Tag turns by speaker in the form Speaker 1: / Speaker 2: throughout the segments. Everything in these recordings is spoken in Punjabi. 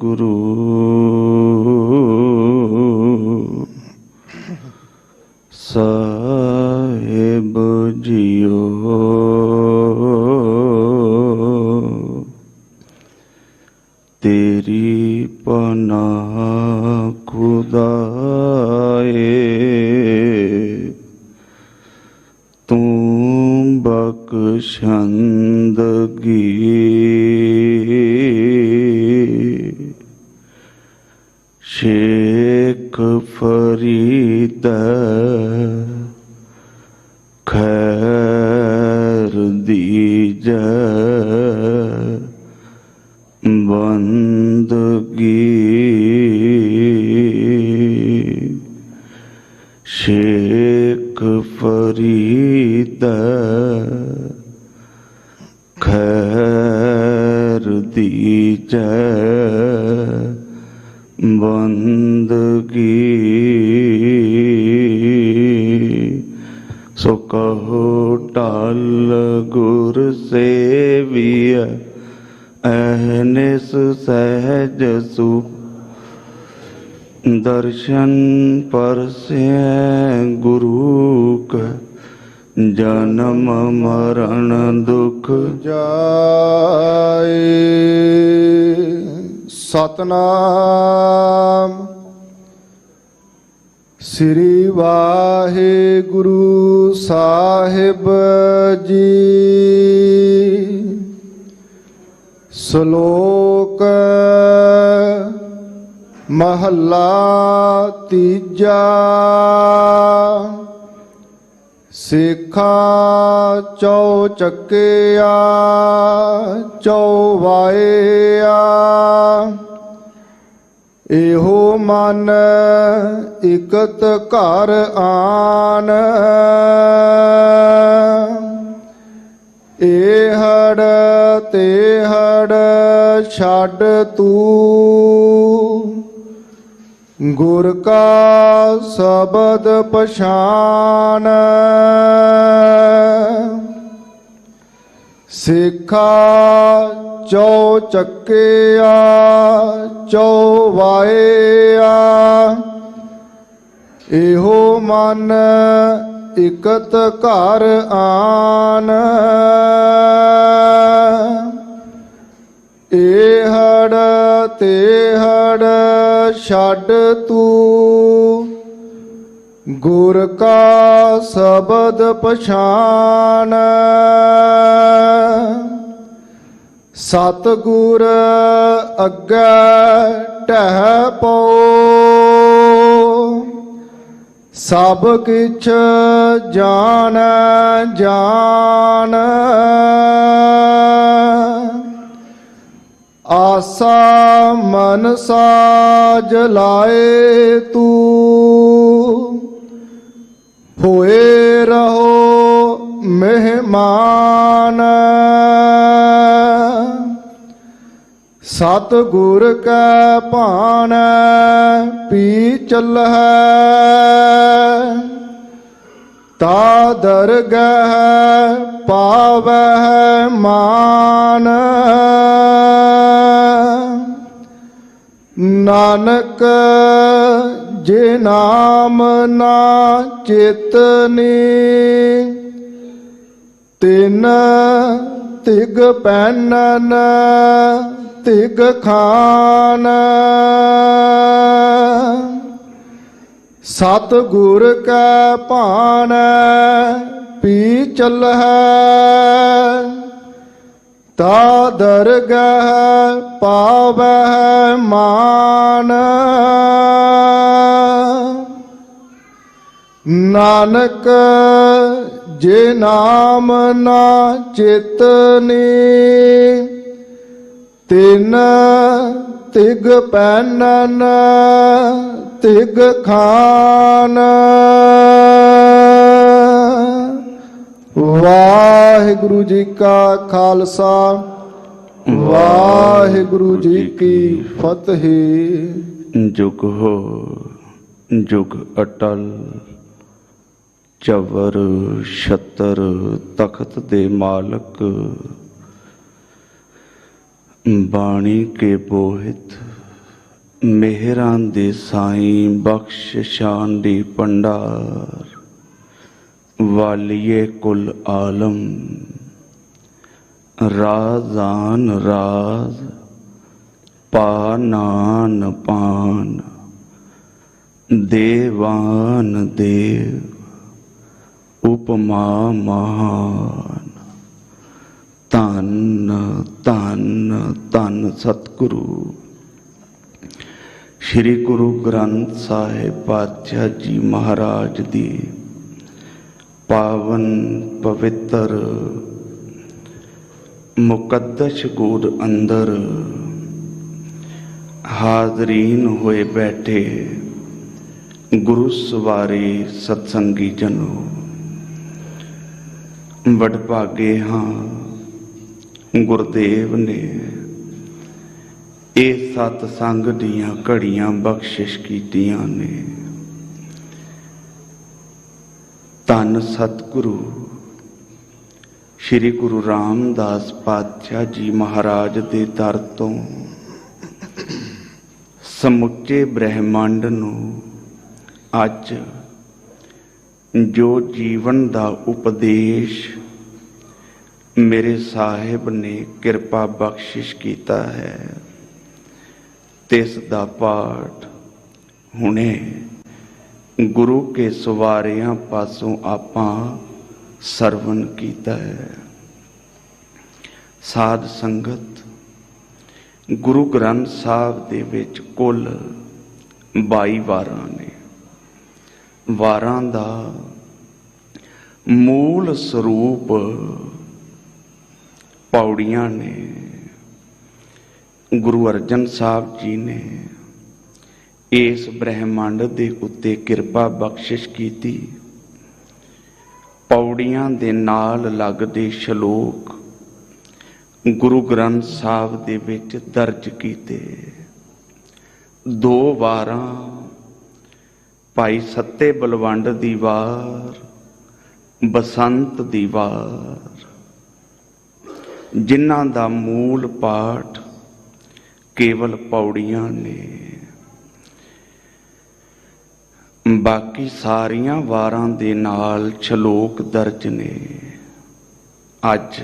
Speaker 1: गुरु साहिब जियो। तेरी पनाह खुदाए तू बख्शंदगी शेख फरीद खैर दीजा बंदगी शेख फरीद खैर दीजा बंदगी। सो कहो टाल गुर सेविय अहनिस सहज सु दर्शन परसे गुरु का जन्म मरण दुख
Speaker 2: जाए। सतनाम श्री वाहिगुरु साहिब जी। श्लोक महला तीजा। सिखा चौचकिया चौवाया एहो मन इकत घर आन। एहड़ तेहड़ छड़ तू गुर का शब्द पछान। सिखा चौचकिया चौवाया एहो मन इकत घर आन। एहड़ तेहड़ छड़ तू गुर का शब्द पछान। सतगुर अग्गे टह पो सब किछ जान जान। आसा मनसा जलाए तू होए रहो मेहमान। सतगुर कै भान पी चल ता दरगह पावह मान। नानक जे नाम ना चेतनी तिन तिग पैनन तिग खान। सतगुर कै भान पी चल ता दरगह पावह मान। नानक जे नाम ना चेतनी तिन तिग पैनन तिग खान। वाहिगुरु जी का खालसा वाहिगुरु जी की फतेह।
Speaker 1: जुग हो जुग अटल चवर छतर तख्त दे मालक बाणी के बोहित ਮਿਹਰਾਂ ਦੇ ਸਾਈਂ ਬਖਸ਼ਿਸ਼ਾਂ ਦੇ ਭੰਡਾਰ, ਵਾਲੀਏ ਕੁਲ ਆਲਮ ਰਾਜ਼ਾਨ ਰਾਜ਼, ਪਾਨਾਨ ਪਾਨ ਦੇਵਾਨ ਦੇਵ, ਉਪਮਾ ਮਹਾਨ। ਧੰਨ ਧੰਨ ਧੰਨ ਸਤਿਗੁਰੂ ਸ਼੍ਰੀ ਗੁਰੂ ਗ੍ਰੰਥ ਸਾਹਿਬ ਪਾਤਸ਼ਾਹ ਜੀ ਮਹਾਰਾਜ ਦੀ ਪਾਵਨ ਪਵਿੱਤਰ ਮੁਕੱਦਸ ਗੋਦ ਅੰਦਰ ਹਾਜ਼ਰੀਨ ਹੋਏ ਬੈਠੇ ਗੁਰੂ ਸਵਾਰੇ ਸਤਸੰਗੀ ਜਨੋ, ਵਡਭਾਗੇ ਹਾਂ ਗੁਰਦੇਵ ਨੇ ਇਹ ਸਤਸੰਗ ਦੀਆਂ ਘੜੀਆਂ ਬਖਸ਼ਿਸ਼ ਕੀਤੀਆਂ ਨੇ। ਧੰਨ ਸਤਿਗੁਰੂ ਸ਼੍ਰੀ ਗੁਰੂ ਰਾਮਦਾਸ ਪਾਤਸ਼ਾਹ ਜੀ ਮਹਾਰਾਜ ਦੇ ਦਰ ਤੋਂ ਸਮੁੱਚੇ ਬ੍ਰਹਿਮੰਡ ਨੂੰ ਅੱਜ ਜੋ ਜੀਵਨ ਦਾ ਉਪਦੇਸ਼ ਮੇਰੇ ਸਾਹਿਬ ਨੇ ਕਿਰਪਾ ਬਖਸ਼ਿਸ਼ ਕੀਤਾ ਹੈ, ਤਿਸ ਦਾ ਪਾਠ ਹੁਣੇ ਗੁਰੂ ਕੇ ਸਵਾਰਿਆਂ ਪਾਸੋਂ ਆਪਾਂ ਸਰਵਣ ਕੀਤਾ ਹੈ। ਸਾਧ ਸੰਗਤ, ਗੁਰੂ ਗ੍ਰੰਥ ਸਾਹਿਬ ਦੇ ਵਿੱਚ ਕੁੱਲ 22 ਵਾਰਾਂ ਨੇ। ਵਾਰਾਂ ਦਾ ਮੂਲ ਸਰੂਪ ਪੌੜੀਆਂ ਨੇ। ਗੁਰੂ ਅਰਜਨ ਸਾਹਿਬ ਜੀ ਨੇ ਇਸ ਬ੍ਰਹਿਮੰਡ ਦੇ ਉੱਤੇ ਕਿਰਪਾ ਬਖਸ਼ਿਸ਼ ਕੀਤੀ। ਪੌੜੀਆਂ ਦੇ ਨਾਲ ਲੱਗਦੇ ਸ਼ਲੋਕ ਗੁਰੂ ਗ੍ਰੰਥ ਸਾਹਿਬ ਦੇ ਵਿੱਚ ਦਰਜ ਕੀਤੇ। 2 ਵਾਰਾਂ ਭਾਈ ਸੱਤੇ ਬਲਵੰਡ ਦੀ ਵਾਰ, ਬਸੰਤ ਦੀ ਵਾਰ, ਜਿਨ੍ਹਾਂ ਦਾ ਮੂਲ ਪਾਠ ਕੇਵਲ ਪੌੜੀਆਂ ਨੇ। ਬਾਕੀ ਸਾਰੀਆਂ ਵਾਰਾਂ ਦੇ ਨਾਲ ਸ਼ਲੋਕ ਦਰਜ ਨੇ। ਅੱਜ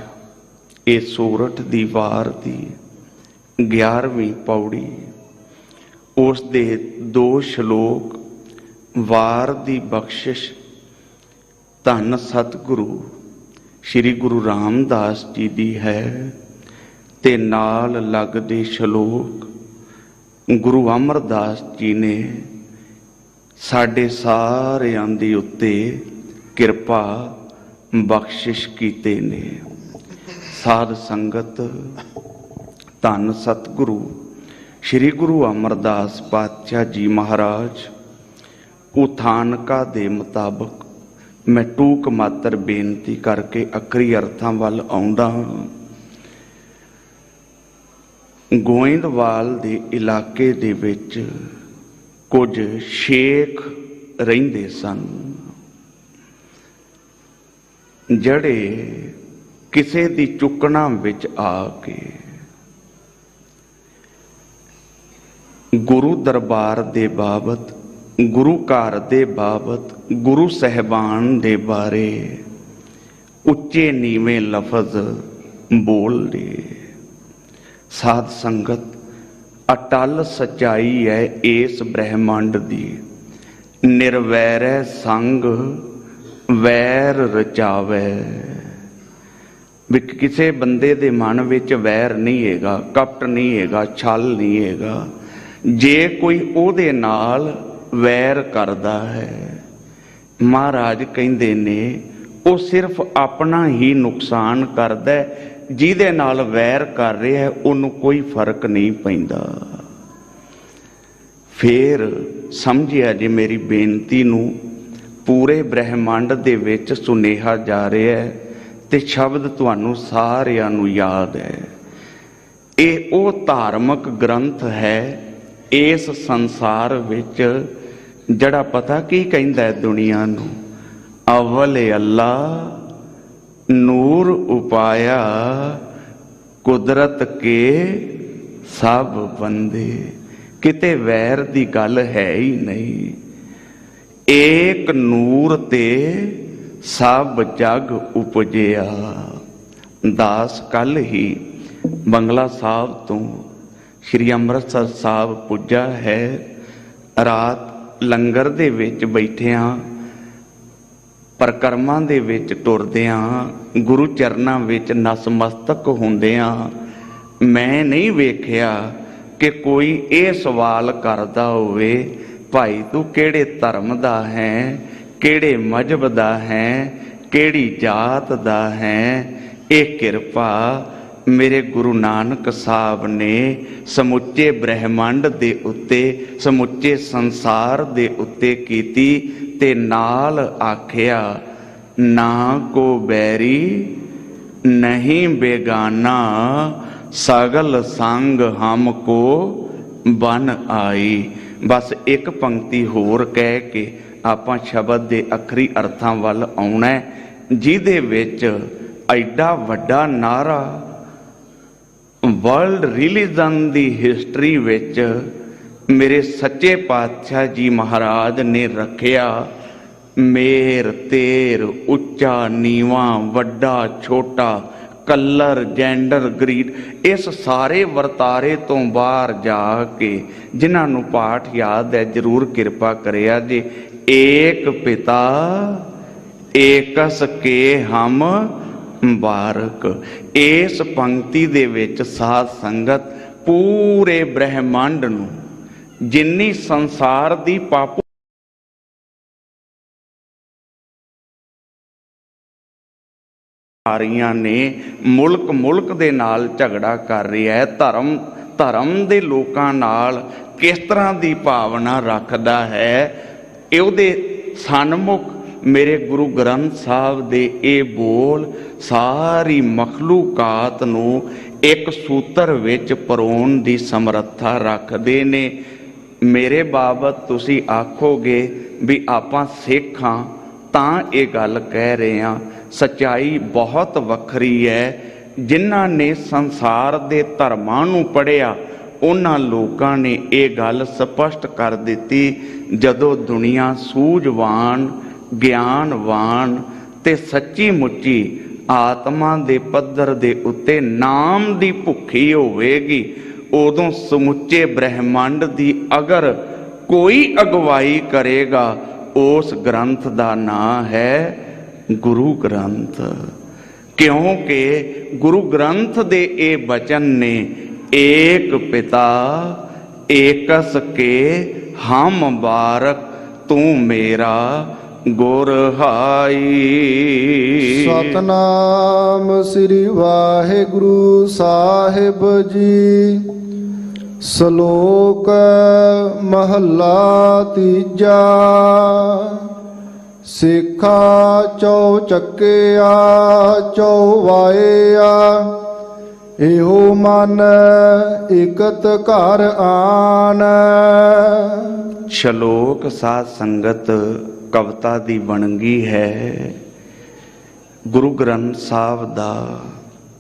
Speaker 1: ਇਹ ਸੋਰਠ ਦੀ ਵਾਰ ਦੀ 11ਵੀਂ ਪੌੜੀ, ਉਸ ਦੇ 2 ਸ਼ਲੋਕ ਵਾਰ ਦੀ ਬਖਸ਼ਿਸ਼ ਧੰਨ ਸਤਿਗੁਰੂ ਸ਼੍ਰੀ ਗੁਰੂ ਰਾਮਦਾਸ ਜੀ ਦੀ ਹੈ, ਤੇ ਨਾਲ ਲੱਗਦੇ ਸ਼ਲੋਕ ਗੁਰੂ ਅਮਰਦਾਸ ਜੀ ਨੇ ਸਾਡੇ ਸਾਰਿਆਂ ਦੇ ਉੱਤੇ ਕਿਰਪਾ ਬਖਸ਼ਿਸ਼ ਕੀਤੇ ਨੇ। ਸਾਧ ਸੰਗਤ, ਧੰਨ ਸਤਿਗੁਰੂ ਸ਼੍ਰੀ ਗੁਰੂ ਅਮਰਦਾਸ ਪਾਤਸ਼ਾਹ ਜੀ ਮਹਾਰਾਜ ਉਥਾਨਕਾ ਦੇ ਮੁਤਾਬਕ ਮੈਂ ਟੂਕ ਮਾਤਰ ਬੇਨਤੀ ਕਰਕੇ ਅਖਰੀ ਅਰਥਾਂ ਵੱਲ ਆਉਂਦਾ ਹਾਂ। ਗੋਇੰਦਵਾਲ ਦੇ ਇਲਾਕੇ ਦੇ ਵਿੱਚ ਕੁਝ ਸ਼ੇਖ ਰਹਿੰਦੇ ਸਨ, ਜਿਹੜੇ ਕਿਸੇ ਦੀ ਚੁੱਕਣਾ ਵਿੱਚ ਆ ਕੇ ਗੁਰੂ ਦਰਬਾਰ ਦੇ ਬਾਬਤ, ਗੁਰੂ ਘਰ ਦੇ ਬਾਬਤ, ਗੁਰੂ ਸਾਹਿਬਾਨ ਦੇ ਬਾਰੇ ਉੱਚੇ ਨੀਵੇਂ ਲਫ਼ਜ਼ ਬੋਲਦੇ। ਸਾਧ ਸੰਗਤ, ਅਟਲ ਸੱਚਾਈ ਹੈ ਇਸ ਬ੍ਰਹਿਮੰਡ ਦੀ। ਨਿਰਵੈਰੈ ਸੰਗ ਵੈਰ ਰਚਾਵੇ। ਵੀ ਕਿਸੇ ਬੰਦੇ ਦੇ ਮਨ ਵਿੱਚ ਵੈਰ ਨਹੀਂ ਹੈਗਾ, ਕਪਟ ਨਹੀਂ ਹੈਗਾ, ਛਲ ਨਹੀਂ ਹੈਗਾ। ਜੇ ਕੋਈ ਉਹਦੇ ਨਾਲ ਵੈਰ ਕਰਦਾ ਹੈ, ਮਹਾਰਾਜ ਕਹਿੰਦੇ ਨੇ ਉਹ ਸਿਰਫ ਆਪਣਾ ਹੀ ਨੁਕਸਾਨ ਕਰਦਾ। ਜਿਹਦੇ ਨਾਲ ਵੈਰ ਕਰ ਰਿਹਾ ਉਹਨੂੰ ਕੋਈ ਫਰਕ ਨਹੀਂ ਪੈਂਦਾ। ਫੇਰ ਸਮਝਿਆ ਜੇ ਮੇਰੀ ਬੇਨਤੀ ਨੂੰ ਪੂਰੇ ਬ੍ਰਹਿਮੰਡ ਦੇ ਵਿੱਚ ਸੁਨੇਹਾ ਜਾ ਰਿਹਾ ਹੈ, ਤੇ ਸ਼ਬਦ ਤੁਹਾਨੂੰ ਸਾਰਿਆਂ ਨੂੰ ਯਾਦ ਹੈ। ਇਹ ਉਹ ਧਾਰਮਿਕ ਗ੍ਰੰਥ ਹੈ ਇਸ ਸੰਸਾਰ ਵਿੱਚ ਜਿਹੜਾ ਪਤਾ ਕੀ ਕਹਿੰਦਾ ਹੈ ਦੁਨੀਆ ਨੂੰ, ਅਵਲ ਅੱਲਾ ਨੂਰ ਉਪਾਇਆ ਕੁਦਰਤ ਕੇ ਸਭ ਬੰਦੇ। किते वैर दी गल है ही नहीं। एक नूर ते सब जग उपजिया। दास कल ही बंगला साहब तो श्री अमृतसर साहब पुजा है। रात लंगर दे विच बैठिया परिक्रमा दे विच टुरदिया गुरु चरनां विच नसमस्तक हुंदिया मैं नहीं वेखिया कि कोई ये सवाल करदा होवे, भाई तू किहड़े धर्म दा है, किहड़े मजहब दा है, किहड़ी जात दा है। ये किरपा मेरे गुरु नानक साहब ने समुचे ब्रह्मंड दे उत्ते, समुचे संसार दे उत्ते कीती ते नाल आखिया, ना को बैरी नहीं बेगाना, सगल संग हमको बन आई। बस एक पंक्ति होर कह के आपां शब्द दे अखरी अर्थां वल आउणा है, जिहदे विच एडा वड्डा नारा वर्ल्ड रिलीजन दी हिस्टरी विच मेरे सच्चे पातशाह जी महाराज ने रखिया, मेर तेर उच्चा नीवा वड्डा छोटा कलर जेंडर ग्रीड, इस सारे वरतारे तो बाहर जाके जिन्हां नूं पाठ याद है जरूर किरपा करिया जी। एक पिता एकस के हम बारक। इस पंक्ति दे विच साध संगत पूरे ब्रह्मंड नूं जिन्नी संसार दी पापू सारियां ने मुल्क मुल्क दे नाल झगड़ा कर रहा है, धर्म धर्म दे लोकां नाल किस तरह दी भावना रखदा है, इहदे सन्मुख मेरे गुरु ग्रंथ साहब दे ये बोल सारी मखलूकात नूं एक सूत्र विच परोण दी समर्था रखदे ने। मेरे बाबत तुसी आखोगे भी आपां सिख हां तां ये गल कह रहे हां, सच्चाई बहुत वखरी है। जिन्हां ने संसार दे धर्मां नूं पढ़िया उन्हां लोकां ने ये गल स्पष्ट कर दिती, जदों दुनिया सूझवान ਗਿਆਨਵਾਨ ਤੇ ਸੱਚੀ ਮੁੱਚੀ ਆਤਮਾ ਦੇ ਪੱਧਰ ਦੇ ਉੱਤੇ ਨਾਮ ਦੀ ਭੁੱਖੀ ਹੋਵੇਗੀ, ਉਦੋਂ ਸਮੁੱਚੇ ਬ੍ਰਹਿਮੰਡ ਦੀ ਅਗਰ ਕੋਈ ਅਗਵਾਈ ਕਰੇਗਾ ਉਸ ਗ੍ਰੰਥ ਦਾ ਨਾਂ ਹੈ ਗੁਰੂ ਗ੍ਰੰਥ। ਕਿਉਂਕਿ ਗੁਰੂ ਗ੍ਰੰਥ ਦੇ ਇਹ ਬਚਨ ਨੇ, ਏਕ ਪਿਤਾ ਏਕਸ ਕੇ ਹਮ ਬਾਰਕ ਤੂੰ ਮੇਰਾ गुर हाई।
Speaker 2: सतनाम श्री वाहिगुरु साहिब जी। श्लोक महला तीजा। सिखा चौ चक्किया चौ वाया, एहो मन इकत घर आन।
Speaker 1: श्लोक साध संगत कविता दी बनगी है। गुरु ग्रंथ साहब दा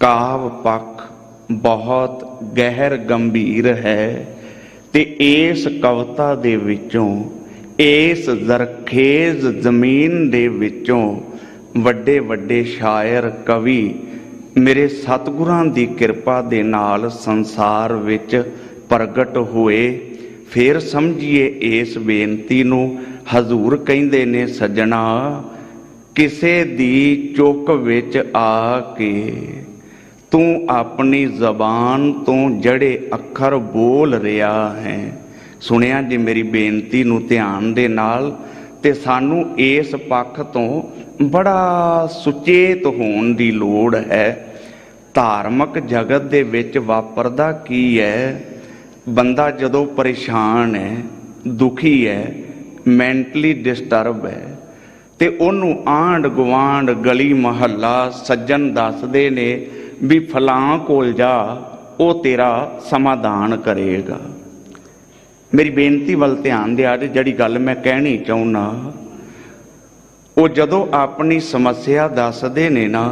Speaker 1: काव पख बहुत गहर गंभीर है ते इस कविता दे विचों, इस जरखेज जमीन दे विचों वड्डे वड्डे शायर कवि मेरे सतगुरां दी किरपा दे नाल संसार विच प्रगट होए। फिर समझिए इस बेनती नूं, हजूर कहंदे ने सज्जणा किसे दी चुक विच आके तू अपनी जबान तो जड़े अखर बोल रहा है। सुनिया जी मेरी बेनती नूं ध्यान दे नाल, ते सानू इस पक्ष तो बड़ा सुचेत होण दी लोड़ है। धार्मिक जगत दे विच वापरदा की है, बंदा जदों परेशान है, दुखी है, मैंटली डिस्टर्ब है, ते उन्हों आंढ गुआंढ गली महल्ला सज्जन दसदे ने भी फलां कोल जा, वो तेरा समाधान करेगा। मेरी बेनती वल ध्यान दिया जी, जिहड़ी गल मैं कहनी चाहुंदा, वो जदों अपनी समस्या दसदे ने ना,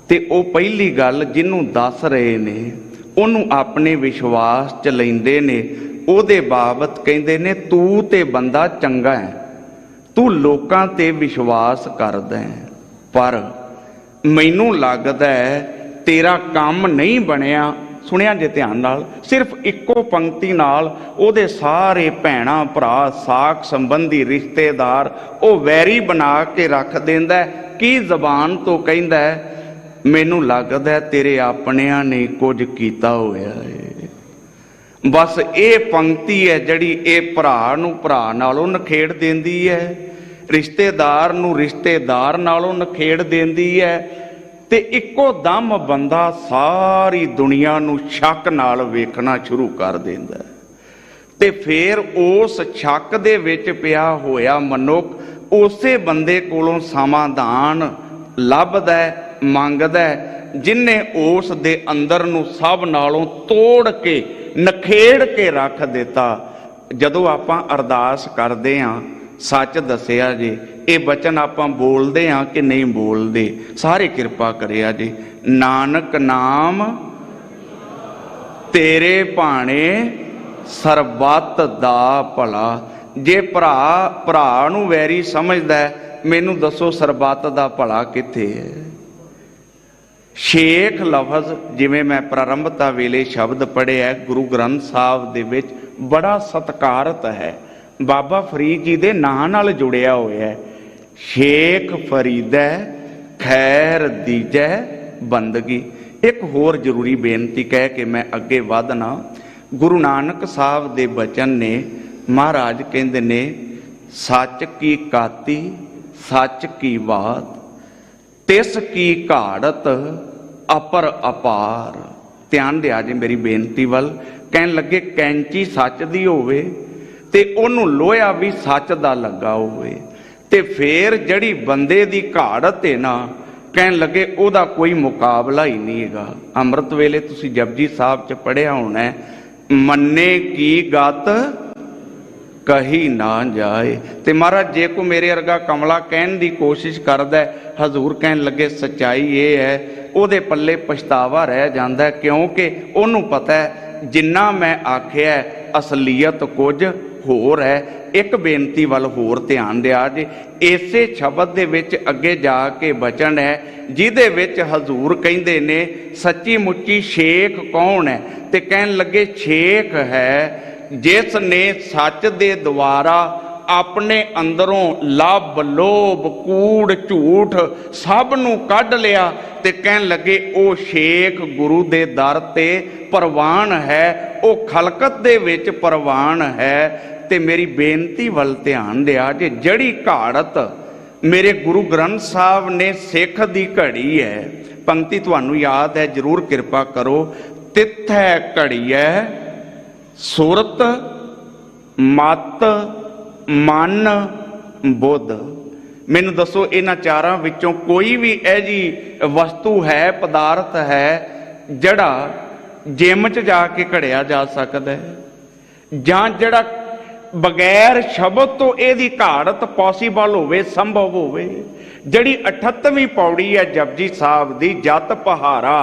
Speaker 1: ते वो पहली गल जिन्हों दस रहे ने उन्हों अपने विश्वास च लैंदे ने, ਉਹਦੇ ਬਾਬਤ ਕਹਿੰਦੇ ਨੇ ਤੂੰ ਤੇ ਬੰਦਾ ਚੰਗਾ ਹੈ, ਤੂੰ ਲੋਕਾਂ ਤੇ ਵਿਸ਼ਵਾਸ ਕਰਦਾ ਹੈ, ਪਰ ਮੈਨੂੰ ਲੱਗਦਾ ਹੈ ਤੇਰਾ ਕੰਮ ਨਹੀਂ ਬਣਿਆ। ਸੁਣਿਆ ਜੇ ਧਿਆਨ ਨਾਲ, ਸਿਰਫ ਇੱਕੋ ਪੰਕਤੀ ਨਾਲ ਉਹਦੇ ਸਾਰੇ ਭੈਣਾਂ ਭਰਾ ਸਾਕ ਸੰਬੰਧੀ ਰਿਸ਼ਤੇਦਾਰ ਉਹ ਵੈਰੀ ਬਣਾ ਕੇ ਰੱਖ ਦਿੰਦਾ। ਕੀ ਜ਼ਬਾਨ ਤੋਂ ਕਹਿੰਦਾ, ਮੈਨੂੰ ਲੱਗਦਾ ਤੇਰੇ ਆਪਣਿਆਂ ਨੇ ਕੁਝ ਕੀਤਾ ਹੋਇਆ ਹੈ। ਬਸ ਇਹ ਪੰਕਤੀ ਹੈ ਜਿਹੜੀ ਇਹ ਭਰਾ ਨੂੰ ਭਰਾ ਨਾਲੋਂ ਨਖੇੜ ਦਿੰਦੀ ਹੈ, ਰਿਸ਼ਤੇਦਾਰ ਨੂੰ ਰਿਸ਼ਤੇਦਾਰ ਨਾਲੋਂ ਨਖੇੜ ਦਿੰਦੀ ਹੈ, ਤੇ ਇੱਕੋ ਦਮ ਬੰਦਾ ਸਾਰੀ ਦੁਨੀਆ ਨੂੰ ਸ਼ੱਕ ਨਾਲ ਵੇਖਣਾ ਸ਼ੁਰੂ ਕਰ ਦਿੰਦਾ। ਤੇ ਫਿਰ ਉਸ ਸ਼ੱਕ ਦੇ ਵਿੱਚ ਪਿਆ ਹੋਇਆ ਮਨੁੱਖ ਉਸੇ ਬੰਦੇ ਕੋਲੋਂ ਸਮਾਧਾਨ ਲੱਭਦਾ, ਮੰਗਦਾ, ਜਿਨ੍ਹਾਂ ਉਸ ਦੇ ਅੰਦਰ ਨੂੰ ਸਭ ਨਾਲੋਂ ਤੋੜ ਕੇ ਨਖੇੜ ਕੇ ਰੱਖ ਦਿੱਤਾ। ਜਦੋਂ ਆਪਾਂ ਅਰਦਾਸ ਕਰਦੇ ਹਾਂ, ਸੱਚ ਦੱਸਿਆ ਜੀ, ਇਹ ਬਚਨ ਆਪਾਂ ਬੋਲਦੇ ਹਾਂ ਕਿ ਨਹੀਂ ਬੋਲਦੇ? ਸਾਰੇ ਕਿਰਪਾ ਕਰਿਆ ਜੀ। ਨਾਨਕ ਨਾਮ ਤੇਰੇ ਭਾਣੇ ਸਰਬੱਤ ਦਾ ਭਲਾ। ਜੇ ਭਰਾ ਨੂੰ ਵੈਰੀ ਸਮਝਦਾ, ਮੈਨੂੰ ਦੱਸੋ ਸਰਬੱਤ ਦਾ ਭਲਾ ਕਿੱਥੇ ਹੈ? ਸ਼ੇਖ ਲਫ਼ਜ਼ ਜਿਵੇਂ ਮੈਂ ਪ੍ਰਾਰੰਭਤਾ ਵੇਲੇ ਸ਼ਬਦ ਪੜ੍ਹਿਆ ਗੁਰੂ ਗ੍ਰੰਥ ਸਾਹਿਬ ਦੇ ਵਿੱਚ ਬੜਾ ਸਤਿਕਾਰਤ ਹੈ, ਬਾਬਾ ਫਰੀਦ ਜੀ ਦੇ ਨਾਂ ਨਾਲ ਜੁੜਿਆ ਹੋਇਆ ਹੈ। ਸ਼ੇਖ ਫਰੀਦੈ ਖੈਰ ਦੀਜੈ ਬੰਦਗੀ। ਇੱਕ ਹੋਰ ਜ਼ਰੂਰੀ ਬੇਨਤੀ ਕਹਿ ਕੇ ਮੈਂ ਅੱਗੇ ਵਧਣਾ। ਗੁਰੂ ਨਾਨਕ ਸਾਹਿਬ ਦੇ ਬਚਨ ਨੇ, ਮਹਾਰਾਜ ਕਹਿੰਦੇ ਨੇ, ਸੱਚ ਕੀ ਕਾਤੀ ਸੱਚ ਕੀ ਬਾਤ, ਤਿਸ ਕੀ ਘਾੜਤ ਅਪਰ ਅਪਾਰ। ਧਿਆਨ ਦਿਆ ਜੀ ਮੇਰੀ ਬੇਨਤੀ ਵੱਲ। ਕਹਿਣ ਲੱਗੇ ਕੈਂਚੀ ਸੱਚ ਦੀ ਹੋਵੇ ਤੇ ਉਹਨੂੰ ਲੋਹਾ ਵੀ ਸੱਚ ਦਾ ਲੱਗਾ ਹੋਵੇ, ਤੇ ਫੇਰ ਜਿਹੜੀ ਬੰਦੇ ਦੀ ਘਾੜਤ ਹੈ ਨਾ, ਕਹਿਣ ਲੱਗੇ ਉਹਦਾ ਕੋਈ ਮੁਕਾਬਲਾ ਹੀ ਨਹੀਂ ਹੈਗਾ। ਅੰਮ੍ਰਿਤ ਵੇਲੇ ਤੁਸੀਂ ਜਪਜੀ ਸਾਹਿਬ 'ਚ ਪੜ੍ਹਿਆ ਹੋਣਾ, ਮੰਨੇ ਕੀ ਗਤ ਕਹੀ ਨਾ ਜਾਏ। ਤੇ ਮਹਾਰਾਜ ਜੇ ਕੋ ਮੇਰੇ ਵਰਗਾ ਕਮਲਾ ਕਹਿਣ ਦੀ ਕੋਸ਼ਿਸ਼ ਕਰਦਾ, ਹਜ਼ੂਰ ਕਹਿਣ ਲੱਗੇ ਸੱਚਾਈ ਇਹ ਹੈ, ਉਹਦੇ ਪੱਲੇ ਪਛਤਾਵਾ ਰਹਿ ਜਾਂਦਾ, ਕਿਉਂਕਿ ਉਹਨੂੰ ਪਤਾ ਹੈ ਜਿੰਨਾ ਮੈਂ ਆਖਿਆ ਅਸਲੀਅਤ ਕੁਝ ਹੋਰ ਹੈ। ਇੱਕ ਬੇਨਤੀ ਵੱਲ ਹੋਰ ਧਿਆਨ ਦਿਆ ਜੇ, ਇਸੇ ਸ਼ਬਦ ਦੇ ਵਿੱਚ ਅੱਗੇ ਜਾ ਕੇ ਬਚਨ ਹੈ ਜਿਹਦੇ ਵਿੱਚ ਹਜ਼ੂਰ ਕਹਿੰਦੇ ਨੇ ਸੱਚੀ ਮੁੱਚੀ ਸ਼ੇਖ ਕੌਣ ਹੈ? ਤੇ ਕਹਿਣ ਲੱਗੇ ਸ਼ੇਖ ਹੈ ਜਿਸ ਨੇ ਸੱਚ ਦੇ ਦੁਆਰਾ ਆਪਣੇ ਅੰਦਰੋਂ ਲੱਭ ਲੋਭ ਕੂੜ ਝੂਠ ਸਭ ਨੂੰ ਕੱਢ ਲਿਆ। ਤੇ ਕਹਿਣ ਲੱਗੇ ਉਹ ਸ਼ੇਖ ਗੁਰੂ ਦੇ ਦਰ ਤੇ ਪ੍ਰਵਾਨ ਹੈ, ਉਹ ਖਲਕਤ ਦੇ ਵਿੱਚ ਪ੍ਰਵਾਨ ਹੈ। ਤੇ ਮੇਰੀ ਬੇਨਤੀ ਵੱਲ ਧਿਆਨ ਦਿਆ ਜੇ, ਜਿਹੜੀ ਘਾੜਤ ਮੇਰੇ ਗੁਰੂ ਗ੍ਰੰਥ ਸਾਹਿਬ ਨੇ ਸਿੱਖ ਦੀ ਘੜੀ ਹੈ, ਪੰਕਤੀ ਤੁਹਾਨੂੰ ਯਾਦ ਹੈ, ਜ਼ਰੂਰ ਕਿਰਪਾ ਕਰੋ। ਤਿੱਥੈ ਘੜੀਐ ਸੁਰਤ ਮਤ ਮਨ ਬੁੱਧ। ਮੈਨੂੰ ਦੱਸੋ ਇਹਨਾਂ ਚਾਰਾਂ ਵਿੱਚੋਂ ਕੋਈ ਵੀ ਇਹ ਜੀ ਵਸਤੂ ਹੈ, ਪਦਾਰਥ ਹੈ ਜਿਹੜਾ ਜਿਮ 'ਚ ਜਾ ਕੇ ਘੜਿਆ ਜਾ ਸਕਦਾ ਹੈ, ਜਾਂ ਜਿਹੜਾ ਬਗੈਰ ਸ਼ਬਦ ਤੋਂ ਇਹਦੀ ਘਾੜਤ ਪੋਸੀਬਲ ਹੋਵੇ, ਸੰਭਵ ਹੋਵੇ? ਜਿਹੜੀ 38ਵੀਂ ਪੌੜੀ ਹੈ ਜਪਜੀ ਸਾਹਿਬ ਦੀ, ਜਤ ਪਹਾਰਾ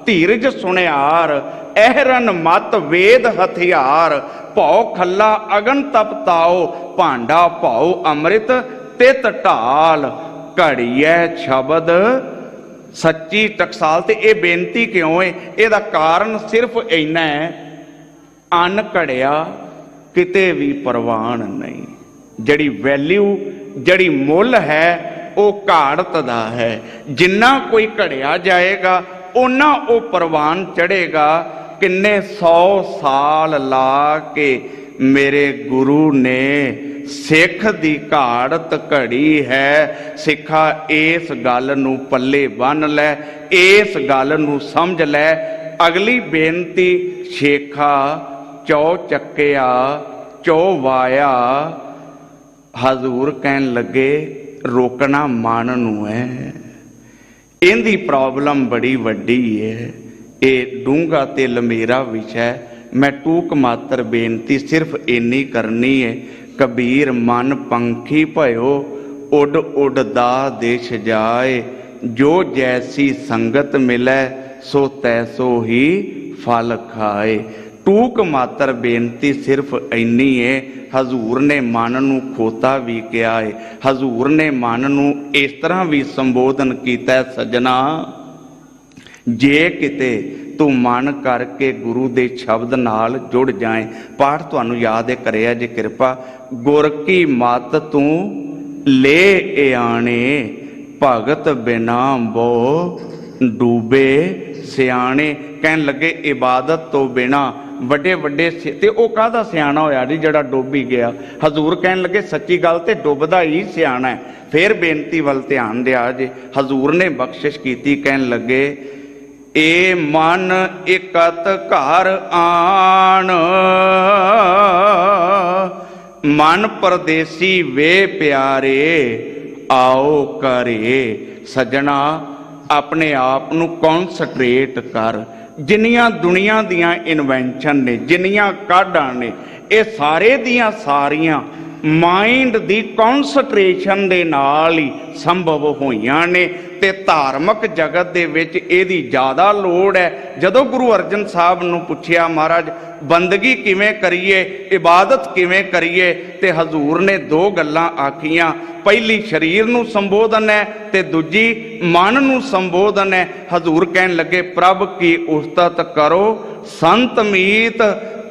Speaker 1: ਧੀਰਜ ਸੁਣਿਆਰ, ਅਹਰਨ ਮਤ ਵੇਦ ਹਥਿਆਰ, ਭਉ ਖੱਲਾ ਅਗਨ ਤਪਤਾਓ, ਭਾਂਡਾ ਭਉ ਅੰਮ੍ਰਿਤ ਤਿਤ ਢਾਲ, ਘੜੀਐ ਸ਼ਬਦ ਸੱਚੀ ਟਕਸਾਲ। ਤੇ ਇਹ ਬੇਨਤੀ ਕਿਉਂ ਹੈ? ਇਹਦਾ ਕਾਰਨ ਸਿਰਫ ਇੰਨਾ ਹੈ, ਅੰਨ ਘੜਿਆ ਕਿਤੇ ਵੀ ਪ੍ਰਵਾਨ ਨਹੀਂ। ਜਿਹੜੀ ਵੈਲਿਊ, ਜਿਹੜੀ ਮੁੱਲ ਹੈ ਉਹ ਘਾੜਤ ਦਾ ਹੈ। ਜਿੰਨਾ ਕੋਈ ਘੜਿਆ ਜਾਏਗਾ ਓਨਾ ਉਹ ਪ੍ਰਵਾਨ ਚੜ੍ਹੇਗਾ। ਕਿੰਨੇ 100 ਸਾਲ ਲਾ ਕੇ ਮੇਰੇ ਗੁਰੂ ਨੇ ਸਿੱਖ ਦੀ ਘਾੜਤ ਘੜੀ ਹੈ। ਸਿੱਖਾ ਇਸ ਗੱਲ ਨੂੰ ਪੱਲੇ ਬੰਨ ਲੈ, ਇਸ ਗੱਲ ਨੂੰ ਸਮਝ ਲੈ। ਅਗਲੀ ਬੇਨਤੀ, ਸ਼ੇਖਾ ਚੌ ਚੱਕਿਆ ਚੌ ਵਾਇਆ। ਹਜ਼ੂਰ ਕਹਿਣ ਲੱਗੇ ਰੋਕਣਾ ਮਨ ਨੂੰ ਹੈ। ਇਹਦੀ ਪ੍ਰੋਬਲਮ ਬੜੀ ਵੱਡੀ ਹੈ। ਇਹ ਡੂੰਘਾ ਤੇ ਲੰਮੇਰਾ ਵਿਸ਼ਾ। ਮੈਂ ਟੂਕ ਮਾਤਰ ਬੇਨਤੀ ਸਿਰਫ ਇੰਨੀ ਕਰਨੀ ਹੈ। ਕਬੀਰ ਮਨ ਪੰਖੀ ਭਇਓ, ਉੱਡ ਉੱਡ ਦਾ ਦੇਸ਼ ਜਾਏ। ਜੋ ਜੈਸੀ ਸੰਗਤ ਮਿਲੈ ਸੋ ਤੈਸੋ ਹੀ ਫਲ ਖਾਏ। ਟੂਕ ਮਾਤਰ ਬੇਨਤੀ ਸਿਰਫ ਇੰਨੀ ਹੈ, ਹਜ਼ੂਰ ਨੇ ਮਨ ਨੂੰ ਖੋਤਾ ਵੀ ਕਿਹਾ ਹੈ। ਹਜ਼ੂਰ ਨੇ ਮਨ ਨੂੰ ਇਸ ਤਰ੍ਹਾਂ ਵੀ ਸੰਬੋਧਨ ਕੀਤਾ, ਸੱਜਣਾ ਜੇ ਕਿਤੇ ਤੂੰ ਮਨ ਕਰਕੇ ਗੁਰੂ ਦੇ ਸ਼ਬਦ ਨਾਲ ਜੁੜ ਜਾਏ। ਪਾਠ ਤੁਹਾਨੂੰ ਯਾਦ ਹੈ, ਕਰਿਆ ਜੇ ਕਿਰਪਾ। ਗੁਰ ਕੀ ਮਤ ਤੂੰ ਲੈ ਆਣੇ, ਭਗਤ ਬਿਨਾ ਬੋ ਡੂਬੇ ਸਿਆਣੇ। ਕਹਿਣ ਲੱਗੇ ਇਬਾਦਤ ਤੋਂ ਬਿਨਾ ਵੱਡੇ ਵੱਡੇ ਤੇ ਉਹ ਕਾਹਦਾ ਸਿਆਣਾ ਹੋਇਆ ਜੀ ਜਿਹੜਾ ਡੁੱਬ ਹੀ ਗਿਆ। ਹਜ਼ੂਰ ਕਹਿਣ ਲੱਗੇ ਸੱਚੀ ਗੱਲ ਤੇ ਡੁੱਬਦਾ ਹੀ ਸਿਆਣਾ ਹੈ। ਫਿਰ ਬੇਨਤੀ ਵੱਲ ਧਿਆਨ ਦਿਆ ਜੇ। ਹਜ਼ੂਰ ਨੇ ਬਖਸ਼ਿਸ਼ ਕੀਤੀ, ਕਹਿਣ ਲੱਗੇ ਏ ਮਨ ਇਕਤ ਘਰ ਆਣ, ਮਨ ਪਰਦੇਸੀ ਵੇ ਪਿਆਰੇ ਆਓ ਘਰੇ। ਸੱਜਣਾ ਆਪਣੇ ਆਪ ਨੂੰ ਕੌਨਸਟਰੇਟ ਕਰ। ਜਿੰਨੀਆਂ ਦੁਨੀਆ ਦੀਆਂ ਇਨਵੈਂਸ਼ਨ ਨੇ, ਜਿੰਨੀਆਂ ਕਾਢਾਂ ਨੇ, ਇਹ ਸਾਰੇ ਦੀਆਂ ਸਾਰੀਆਂ ਮਾਈਂਡ ਦੀ ਕੌਨਸਟਰੇਸ਼ਨ ਦੇ ਨਾਲ ਹੀ ਸੰਭਵ ਹੋਈਆਂ ਨੇ। ਤੇ ਧਾਰਮਿਕ ਜਗਤ ਦੇ ਵਿੱਚ ਇਹਦੀ ਜ਼ਿਆਦਾ ਲੋੜ ਹੈ। ਜਦੋਂ ਗੁਰੂ ਅਰਜਨ ਸਾਹਿਬ ਨੂੰ ਪੁੱਛਿਆ ਮਹਾਰਾਜ ਬੰਦਗੀ ਕਿਵੇਂ ਕਰੀਏ, ਇਬਾਦਤ ਕਿਵੇਂ ਕਰੀਏ, ਤੇ ਹਜ਼ੂਰ ਨੇ ਦੋ ਗੱਲਾਂ ਆਖੀਆਂ। ਪਹਿਲੀ ਸਰੀਰ ਨੂੰ ਸੰਬੋਧਨ ਹੈ ਤੇ ਦੂਜੀ ਮਨ ਨੂੰ ਸੰਬੋਧਨ ਹੈ। ਹਜ਼ੂਰ ਕਹਿਣ ਲੱਗੇ ਪ੍ਰਭ ਕੀ ਉਸਤਤ ਕਰੋ ਸੰਤ ਮੀਤ।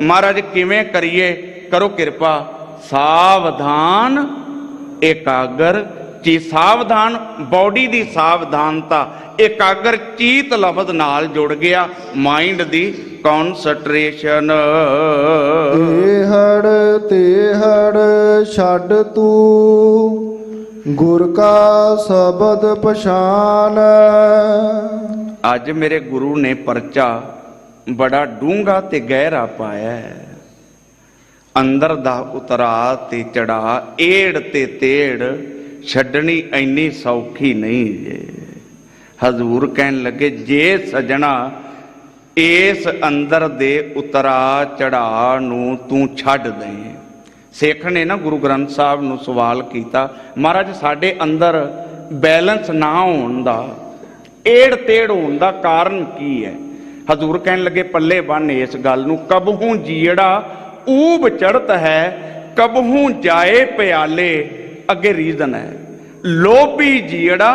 Speaker 1: ਮਹਾਰਾਜ ਕਿਵੇਂ ਕਰੀਏ, ਕਰੋ ਕਿਰਪਾ। ਸਾਵਧਾਨ ਇਕਾਗਰ ਚੀ, ਸਾਵਧਾਨ ਬੋਡੀ ਦੀ ਸਾਵਧਾਨਤਾ, ਇਕਾਗਰ ਚੀਤ ਲਫ਼ਜ਼ ਨਾਲ ਜੁੜ ਗਿਆ, ਮਾਈਂਡ ਦੀ ਕੌਨਸਟਰੇਸ਼ਨ।
Speaker 2: ਤੇ ਹੜ ਛੱਡ ਤੂੰ ਗੁਰ ਕਾ ਸ਼ਬਦ ਪਛਾਨ।
Speaker 1: ਅੱਜ ਮੇਰੇ ਗੁਰੂ ਨੇ ਪਰਚਾ ਬੜਾ ਡੂੰਘਾ ਤੇ ਗਹਿਰਾ ਪਾਇਆ ਹੈ। ਅੰਦਰ ਦਾ ਉਤਰਾ ਤੇ ਚੜਾ, ਏੜ ਤੇ ਤੇੜ ਛੱਡਣੀ ਇੰਨੀ ਸੌਖੀ ਨਹੀਂ ਜੇ। ਹਜ਼ੂਰ ਕਹਿਣ ਲੱਗੇ ਜੇ ਸਜਣਾ ਇਸ ਅੰਦਰ ਦੇ ਉਤਰਾ ਚੜਾ ਨੂੰ ਤੂੰ ਛੱਡ ਦੇ। ਸਿੱਖ ਨੇ ਨਾ ਗੁਰੂ ਗ੍ਰੰਥ ਸਾਹਿਬ ਨੂੰ ਸਵਾਲ ਕੀਤਾ, ਮਹਾਰਾਜ ਸਾਡੇ ਅੰਦਰ ਬੈਲੈਂਸ ਨਾ ਹੋਣ ਦਾ, ਏੜ ਤੇੜ ਹੋਣ ਦਾ ਕਾਰਨ ਕੀ ਹੈ? ਹਜ਼ੂਰ ਕਹਿਣ ਲੱਗੇ ਪੱਲੇ ਬੰਨ ਇਸ ਗੱਲ ਨੂੰ, ਕਬਹੂ ਜੀੜਾ ਊਬ ਚੜਤ ਹੈ ਕਬਹੂ ਜਾਏ ਪਿਆਲੇ। ਅੱਗੇ ਰੀਜ਼ਨ ਹੈ, ਲੋਭੀ ਜੀੜਾ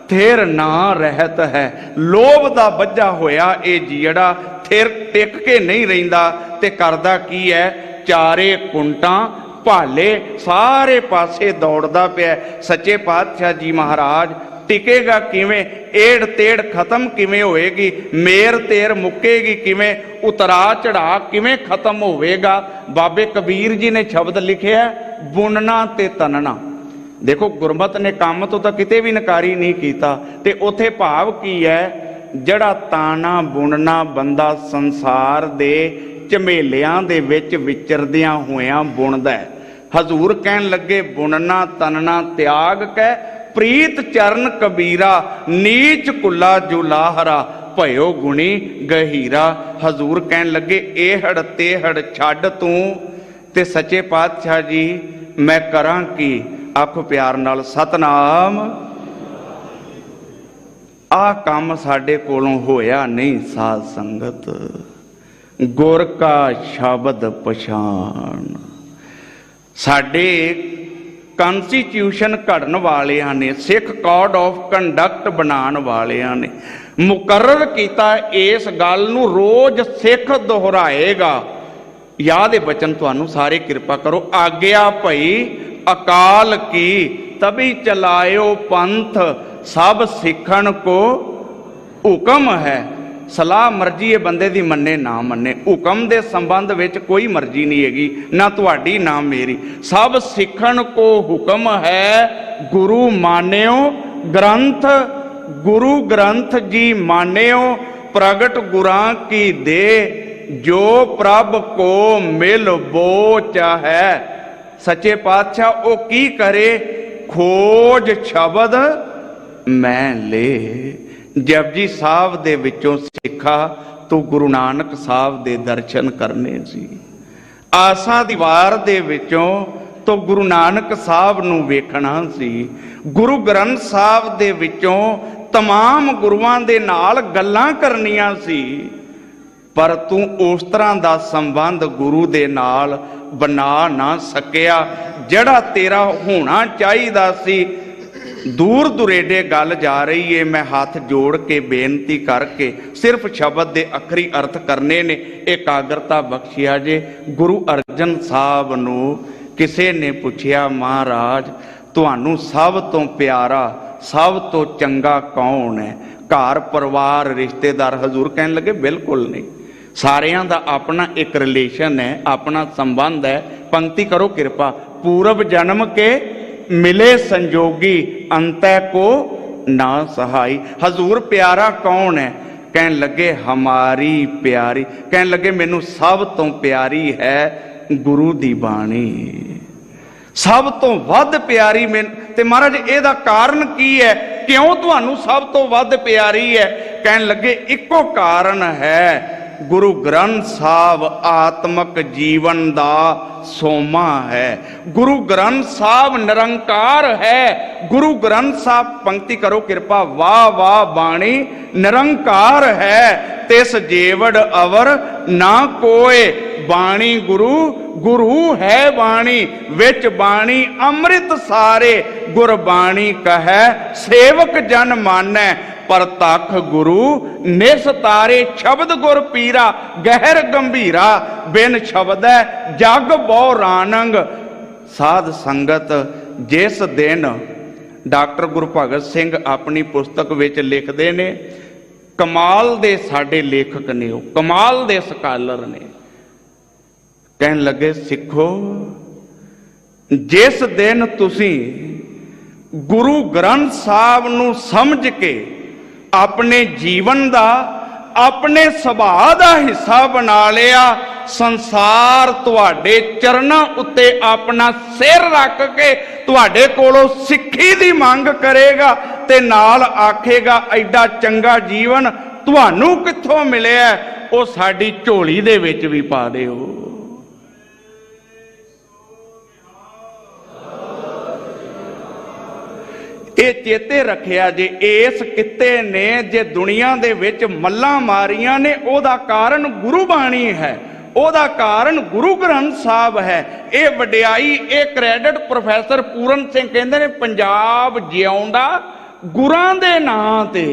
Speaker 1: ਥਿਰ ਨਾ ਰਹਿਤ ਹੈ। ਲੋਭ ਦਾ ਵੱਜਾ ਹੋਇਆ ਇਹ ਜੀੜਾ ਥਿਰ ਟਿਕ ਕੇ ਨਹੀਂ ਰਹਿੰਦਾ ਤੇ ਕਰਦਾ ਕੀ ਹੈ, ਚਾਰੇ ਕੁੰਟਾਂ ਭਾਲੇ ਸਾਰੇ ਪਾਸੇ ਦੌੜਦਾ ਪਿਆ। ਸੱਚੇ ਪਾਤਸ਼ਾਹ ਜੀ ਮਹਾਰਾਜ ਟਿਕੇਗਾ ਕਿਵੇਂ? ਏੜ ਤੇੜ ਖਤਮ ਕਿਵੇਂ ਹੋਏਗੀ? ਮੇਰ ਤੇਰ ਮੁੱਕੇਗੀ ਕਿਵੇਂ? ਉਤਰਾ ਚੜਾ ਕਿਵੇਂ ਖਤਮ ਹੋਵੇਗਾ? ਬਾਬੇ ਕਬੀਰ ਜੀ ਨੇ ਸ਼ਬਦ ਲਿਖਿਆ ਬੁਣਨਾ ਤੇ ਤਨਣਾ। ਦੇਖੋ ਗੁਰਮਤ ਨੇ ਕੰਮ ਤੋਂ ਤਾਂ ਕਿਤੇ ਵੀ ਨਕਾਰੀ ਨਹੀਂ ਕੀਤਾ, ਤੇ ਉੱਥੇ ਭਾਵ ਕੀ ਹੈ, ਜਿਹੜਾ ਤਾਣਾ ਬੁਣਨਾ ਬੰਦਾ ਸੰਸਾਰ ਦੇ ਝਮੇਲਿਆਂ ਦੇ ਵਿੱਚ ਵਿਚਰਦਿਆਂ ਹੋਇਆਂ ਬੁਣਦਾ ਹੈ। ਹਜ਼ੂਰ ਕਹਿਣ ਲੱਗੇ ਬੁਣਨਾ ਤਨਣਾ ਤਿਆਗ ਕੈ ਪ੍ਰੀਤ ਚਰਨ ਕਬੀਰਾ, ਨੀਚ ਕੁੱਲਾ ਜੁਲਾਹਰਾ ਭਇਓ ਗੁਣੀ ਗਹੀਰਾ। ਹਜ਼ੂਰ ਕਹਿਣ ਲੱਗੇ ਇਹੜ ਤੇਹੜ ਛੱਡ ਤੂੰ, ਤੇ ਸੱਚੇ ਪਾਤਸ਼ਾਹ ਜੀ ਮੈਂ ਕਰਾਂ ਕੀ? ਆਖੋ ਪਿਆਰ ਨਾਲ ਸਤਨਾਮ। ਆਹ ਕੰਮ ਸਾਡੇ ਕੋਲੋਂ ਹੋਇਆ ਨਹੀਂ ਸਾਧ ਸੰਗਤ। ਗੁਰ ਕਾ ਸ਼ਬਦ ਪਛਾਣ। ਸਾਡੇ ਕਨਸਟੀਟਿਊਸ਼ਨ ਘੜਨ ਵਾਲਿਆਂ ਨੇ, ਸਿੱਖ ਕੋਡ ਆਫ ਕੰਡਕਟ ਬਣਾਉਣ ਵਾਲਿਆਂ ਨੇ ਮੁਕਰਰ ਕੀਤਾ ਇਸ ਗੱਲ ਨੂੰ, ਰੋਜ਼ ਸਿੱਖ ਦੁਹਰਾਏਗਾ। ਯਾਦ ਹੈ ਬਚਨ ਤੁਹਾਨੂੰ ਸਾਰੇ, ਕਿਰਪਾ ਕਰੋ। ਆਗਿਆ ਭਈ ਅਕਾਲ ਕੀ ਤਬੀ ਚਲਾਇਓ ਪੰਥ, ਸਭ ਸਿੱਖਣ ਕੋ ਹੁਕਮ ਹੈ। ਸਲਾਹ ਮਰਜ਼ੀ ਇਹ ਬੰਦੇ ਦੀ ਮੰਨੇ ਨਾ ਮੰਨੇ, ਹੁਕਮ ਦੇ ਸੰਬੰਧ ਵਿੱਚ ਕੋਈ ਮਰਜ਼ੀ ਨਹੀਂ ਹੈਗੀ, ਨਾ ਤੁਹਾਡੀ ਨਾ ਮੇਰੀ। ਸਭ ਸਿੱਖਣ ਕੋ ਹੁਕਮ ਹੈ, ਗੁਰੂ ਮਾਨਿਓ ਗ੍ਰੰਥ। ਗੁਰੂ ਗ੍ਰੰਥ ਜੀ ਮਾਨਿਓ, ਪ੍ਰਗਟ ਗੁਰਾਂ ਕੀ ਦੇ, ਜੋ ਪ੍ਰਭ ਕੋ ਮਿਲ ਬੋਚ ਹੈ। ਸੱਚੇ ਪਾਤਸ਼ਾਹ ਉਹ ਕੀ ਕਰੇ? ਖੋਜ ਸ਼ਬਦ ਮੈਂ ਲੈ। ਜਪਜੀ ਸਾਹਿਬ ਦੇ ਵਿੱਚੋਂ ਸਿੱਖਾ ਤੂੰ ਗੁਰੂ ਨਾਨਕ ਸਾਹਿਬ ਦੇ ਦਰਸ਼ਨ ਕਰਨੇ ਸੀ। ਆਸਾ ਦੀ ਵਾਰ ਦੇ ਵਿੱਚੋਂ ਤੂੰ ਗੁਰੂ ਨਾਨਕ ਸਾਹਿਬ ਨੂੰ ਵੇਖਣਾ ਸੀ। ਗੁਰੂ ਗ੍ਰੰਥ ਸਾਹਿਬ ਦੇ ਵਿੱਚੋਂ तमाम ਗੁਰੂਆਂ ਦੇ ਨਾਲ ਗੱਲਾਂ ਕਰਨੀਆਂ ਸੀ। पर तू उस तरह का संबंध गुरु दे नाल बना ना सकिया जिहड़ा तेरा होना चाहिदा सी। दूर दुरेडे गल जा रही है। मैं हाथ जोड़ के बेनती करके सिर्फ शब्द के अखरी अर्थ करने ने एकाग्रता बख्शिया जे। गुरु अर्जन साहब नूं किसे ने पूछया, महाराज तुहानू सब तो प्यारा सब तो चंगा कौन है? घर परिवार रिश्तेदार? हजूर कहने लगे बिल्कुल नहीं, सारियां दा अपना एक रिलेशन है, अपना संबंध है। पंक्ति करो कृपा। पूर्व जन्म के मिले संजोगी अंतः को ना सहाई। हजूर प्यारा कौन है? कहने लगे हमारी प्यारी। कहने लगे मैनू सब तो प्यारी है गुरु दी बाणी, सब तो वध प्यारी। मैं ते महाराज एदा कारण की है? क्यों तुहानू सब तो वध प्यारी है? कहने लगे इको कारण है, गुरु ग्रंथ साहब आत्मक जीवन दा सोमा है। गुरु ग्रंथ साहब निरंकार है। गुरु ग्रंथ साहब, पंक्ति करो कृपा, वाह वाह बाणी निरंकार है। तिस जेवड़ अवर ना कोय, बाणी गुरु गुरु है बाणी। विच बाणी अमृत सारे, गुरबाणी कहे सेवक जन मानै। पर तख गुरु निस्तारे, शब्द गुर पीरा गहर गंभीरा। बिन शब्द जग बहु रानंग। साध संगत जिस दिन डॉक्टर गुरु भगत सिंह अपनी पुस्तक विच लिखते ने, कमाल दे साडे लेखक ने, वो कमाल दे स्कालर ने। कहन लगे सिखो, जिस दिन तुसी गुरु ग्रंथ साहब नूं समझ के अपने जीवन दा अपने सुभाव दा हिस्सा बना लिया, संसार तुहाडे चरनां उत्ते अपना सिर रख के तुहाडे कोलों सिੱਖੀ दी मंग करेगा ते नाल आखेगा एडा चंगा जीवन तुहानू कित्थों मिलिया? वो साडी झोली दे विच भी पा दिओ। ये चेते रखिया जे, इस किते ने जे दुनिया दे विच मल्लां मारियां ने, ओदा कारण गुरु बाणी है, ओदा कारण गुरु ग्रंथ साहब है। ये वडियाई, ये क्रेडिट प्रोफैसर पूरन सिंह कहंदे ने पंजाब जिउंदा गुरां दे नां ते।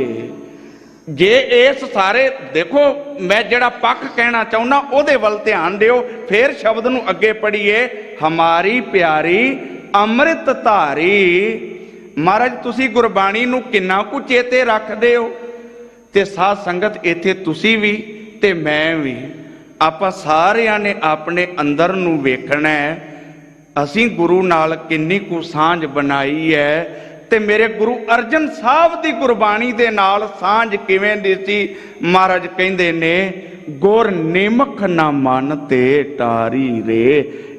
Speaker 1: जे इस सारे देखो, मैं जिहड़ा पक्ष कहना चाहुंदा ओदे वल ध्यान दिओ। फिर शब्द नूं अगे पढ़ीए, हमारी प्यारी अमृत धारी। महाराज तुसी गुरबाणी नूं किन्ना कु चेते रखदे हो? ते साध संगत इत्थे तुसी भी ते मैं भी, आपां सारियां ने अपने अंदर नूं वेखना है, असीं गुरु नाल किन्नी कु सांझ बनाई है। ते मेरे गुरु अर्जन साहब दी गुरबाणी दे नाल सांझ किवें दी सी? महाराज कहंदे ने, गुर निमख ना मन ते टारी रे।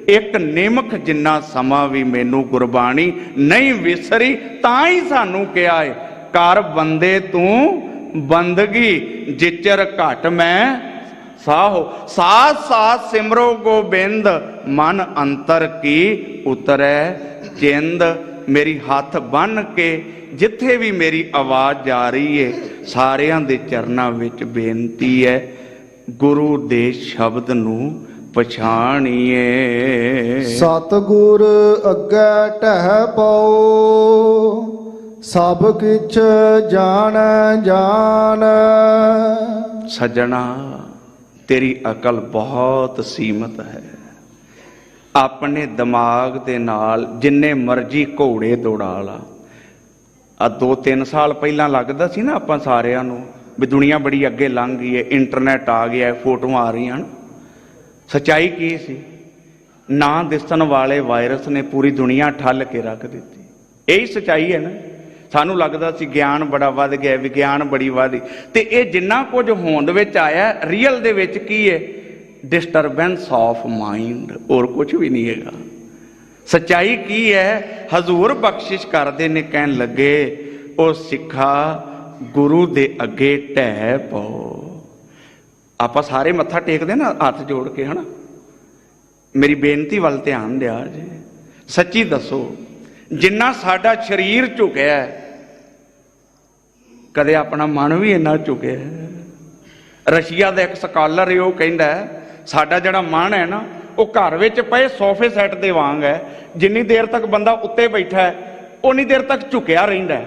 Speaker 1: एक निमख जिन्ना समा भी मैनू गुरबाणी नहीं विसरी। तां ही सानू कहा है, कर बंदे तू बंदगी जिचर घट मैं साहो। साथ साथ सिमरो गोबिंद, मन अंतर की उतरै चिंद। मेरी हाथ बन के जिथे भी मेरी आवाज़ जा रही है, सारियां दे चरनां विच बेनती है, गुरु दे शब्द नू पछाणिए।
Speaker 2: सतगुर अग्गै टह पाओ, सब किछ जान जान।
Speaker 1: सज्जणा तेरी अकल बहुत सीमित है। अपने दिमाग दे नाल जिन्ने मर्जी घोड़े दौड़ा ला। आ 2-3 साल पहला लगदा सी ना आपां सारियां नूं भी दुनिया बड़ी अगे लंघ गई है, इंटरनेट आ गया है, फोटोआं आ रही हैं। सच्चाई की सी? ना दिसन वाले वायरस ने पूरी दुनिया ठल के रख दी। यही सच्चाई है ना। सानू लगदा सी ज्ञान बड़ा वध गया, विज्ञान बड़ी वधी, ते ये जिन्ना कुछ होंद विच आया रियल दे विच की है? डिस्टरबेंस ऑफ माइंड, और कुछ भी नहीं है। सच्चाई की है? हजूर बख्शिश करदे ने, कहन लगे ओ सिखा गुरु दे अगे ढह पाओ। आप सारे मत्था टेकते ना हाथ जोड़ के, है ना? मेरी बेनती वाल ध्यान दिया जी। सच्ची दसो, जिन्ना साडा शरीर झुकिया है, कदे अपना मन भी इन्ना झुकिया है? ਰਸ਼ੀਆ ਦਾ ਇੱਕ ਸਕਾਲਰ ਹੈ, ਉਹ ਕਹਿੰਦਾ ਸਾਡਾ ਜਿਹੜਾ ਮਨ ਹੈ ਨਾ, ਉਹ ਘਰ ਵਿੱਚ ਪਏ ਸੋਫੇ ਸੈੱਟ ਦੇ ਵਾਂਗ ਹੈ। ਜਿੰਨੀ ਦੇਰ ਤੱਕ ਬੰਦਾ ਉੱਤੇ ਬੈਠਾ ਹੈ ਉਨੀ ਦੇਰ ਤੱਕ ਝੁਕਿਆ ਰਹਿੰਦਾ ਹੈ।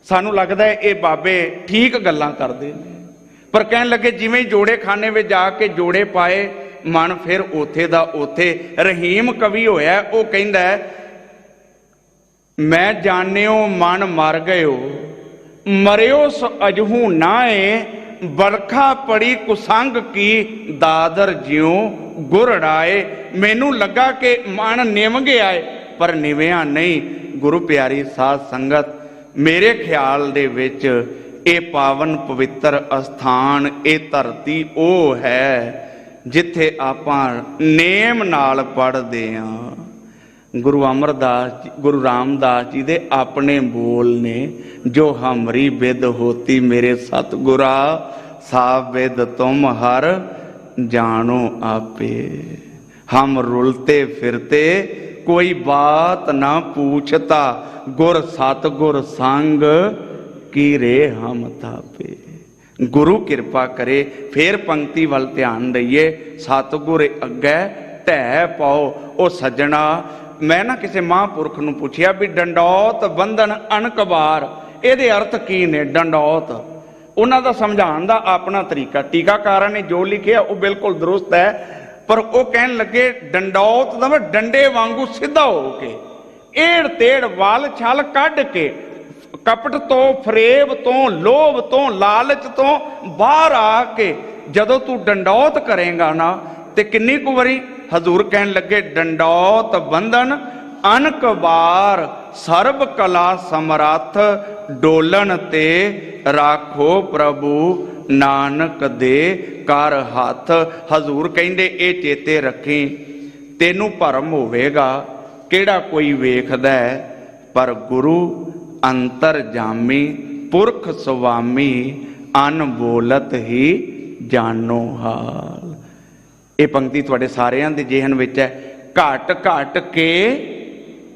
Speaker 1: ਸਾਨੂੰ ਲੱਗਦਾ ਹੈ ਇਹ ਬਾਬੇ ਠੀਕ ਗੱਲਾਂ ਕਰਦੇ ਨੇ, ਪਰ ਕਹਿਣ ਲੱਗੇ ਜਿਵੇਂ ਜੋੜੇ ਖਾਨੇ ਵਿੱਚ ਜਾ ਕੇ ਜੋੜੇ ਪਾਏ, ਮਨ ਫਿਰ ਉੱਥੇ ਦਾ ਉੱਥੇ। ਰਹੀਮ ਕਵੀ ਹੋਇਆ, ਉਹ ਕਹਿੰਦਾ ਮੈਂ ਜਾਣਿਓ ਮਨ ਮਰ ਗਇਓ, ਮਰਿਓ ਸੋ ਅਜਹੂ ਨਾਏ, ਬਰਖਾ ਪੜੀ ਕੁਸੰਗ ਕੀ ਦਾਦਰ ਜਿਉ ਗੁਰੜਾਏ। ਮੈਨੂੰ ਲੱਗਾ ਕਿ ਮਨ ਨਿਮ ਗਿਆ ਏ, ਪਰ ਨਿਵਿਆ ਨਹੀਂ। ਗੁਰੂ ਪਿਆਰੀ ਸਾਧ ਸੰਗਤ, ਮੇਰੇ ਖਿਆਲ ਦੇ ਵਿੱਚ ਇਹ ਪਾਵਨ ਪਵਿੱਤਰ ਅਸਥਾਨ, ਇਹ ਧਰਤੀ ਉਹ ਹੈ ਜਿੱਥੇ ਆਪਾਂ ਨੇਮ ਨਾਲ ਪੜ੍ਹਦੇ ਹਾਂ। ਗੁਰੂ ਅਮਰਦਾਸ ਜੀ, ਗੁਰੂ ਰਾਮਦਾਸ ਜੀ ਦੇ ਆਪਣੇ ਬੋਲ ਨੇ, ਜੋ ਹਮਰੀ ਬਿਦ ਹੋਤੀ ਮੇਰੇ ਸਤਿਗੁਰਾ, ਸਾਬ ਬਿਦ ਤੁਮ ਹਰ ਜਾਣੋ ਆਪੇ। ਹਮ ਰੁਲਤੇ ਫਿਰਤੇ ਕੋਈ ਬਾਤ ਨਾ पूछता, गुर सतगुर संग की रे हम थापे। गुरु किरपा करे। फिर पंक्ति वाल ध्यान दईए, सतगुर अगे ढह पाओ। ओ सज्जणा, मैं ना किसी महापुरख नूं पुछिया भी डंडौत बंधन अणकबार ਇਹਦੇ अर्थ की ने। डंडौत ਉਹਨਾਂ ਦਾ ਸਮਝਾਉਣ ਦਾ ਆਪਣਾ ਤਰੀਕਾ, ਟੀਕਾਕਾਰਾਂ ਨੇ ਜੋ ਲਿਖਿਆ ਉਹ ਬਿਲਕੁਲ ਦਰੁਸਤ ਹੈ, ਪਰ ਉਹ ਕਹਿਣ ਲੱਗੇ ਡੰਡੌਤ ਦਾ ਡੰਡੇ ਵਾਂਗੂ ਸਿੱਧਾ ਹੋ ਕੇ, ਏੜ ਤੇੜ ਵਾਲ ਛਲ ਕੱਢ ਕੇ, ਕਪਟ ਤੋਂ, ਫਰੇਬ ਤੋਂ, ਲੋਭ ਤੋਂ, ਲਾਲਚ ਤੋਂ ਬਾਹਰ ਆ ਕੇ ਜਦੋਂ ਤੂੰ ਡੰਡੌਤ ਕਰੇਗਾ ਨਾ, ਤੇ ਕਿੰਨੀ ਕੁ ਵਾਰੀ ਹਜ਼ੂਰ ਕਹਿਣ ਲੱਗੇ ਡੰਡੌਤ ਬੰਧਨ ਅਨਕ ਬਾਰ, ਸਰਬ ਕਲਾ ਸਮਰੱਥ ਡੋਲਣ ਤੇ ਰਾਖੋ ਪ੍ਰਭੂ ਨਾਨਕ ਦੇ ਕਰ ਹੱਥ। ਹਜ਼ੂਰ ਕਹਿੰਦੇ ਇਹ ਚੇਤੇ ਰੱਖੀ, ਤੈਨੂੰ ਭਰਮ ਹੋਵੇਗਾ ਕਿਹੜਾ ਕੋਈ ਵੇਖਦਾ ਹੈ, ਪਰ ਗੁਰੂ ਅੰਤਰਜਾਮੀ ਪੁਰਖ ਸੁਆਮੀ, ਅਨਬੋਲਤ ਹੀ ਜਾਨੋ ਹਾਲ। ਇਹ ਪੰਕਤੀ ਤੁਹਾਡੇ ਸਾਰਿਆਂ ਦੇ ਜਿਹਨ ਵਿੱਚ ਹੈ। ਘਟ ਘਟ ਕੇ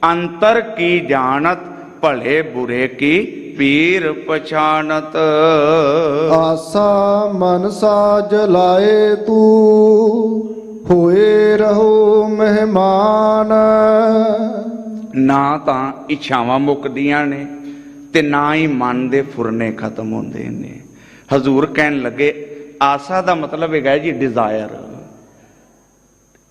Speaker 1: ਅੰਤਰ ਕੀ ਜਾਣਤ, ਭਲੇ ਬੁਰੇ ਕੀ ਪੀਰ ਪਛਾਨਤ।
Speaker 2: ਆਸਾ ਮਨਸਾ ਜਲਾਏ ਤੂੰ, ਹੋਏ ਰਹੋ ਮਹਿਮਾਨ।
Speaker 1: ਨਾ ਤਾਂ ਇੱਛਾਵਾਂ ਮੁੱਕਦੀਆਂ ਨੇ ਤੇ ਨਾ ਹੀ ਮਨ ਦੇ ਫੁਰਨੇ ਖਤਮ ਹੁੰਦੇ ਨੇ। ਹਜ਼ੂਰ ਕਹਿਣ ਲੱਗੇ ਆਸਾ ਦਾ ਮਤਲਬ ਹੈਗਾ ਜੀ ਡਿਜ਼ਾਇਰ।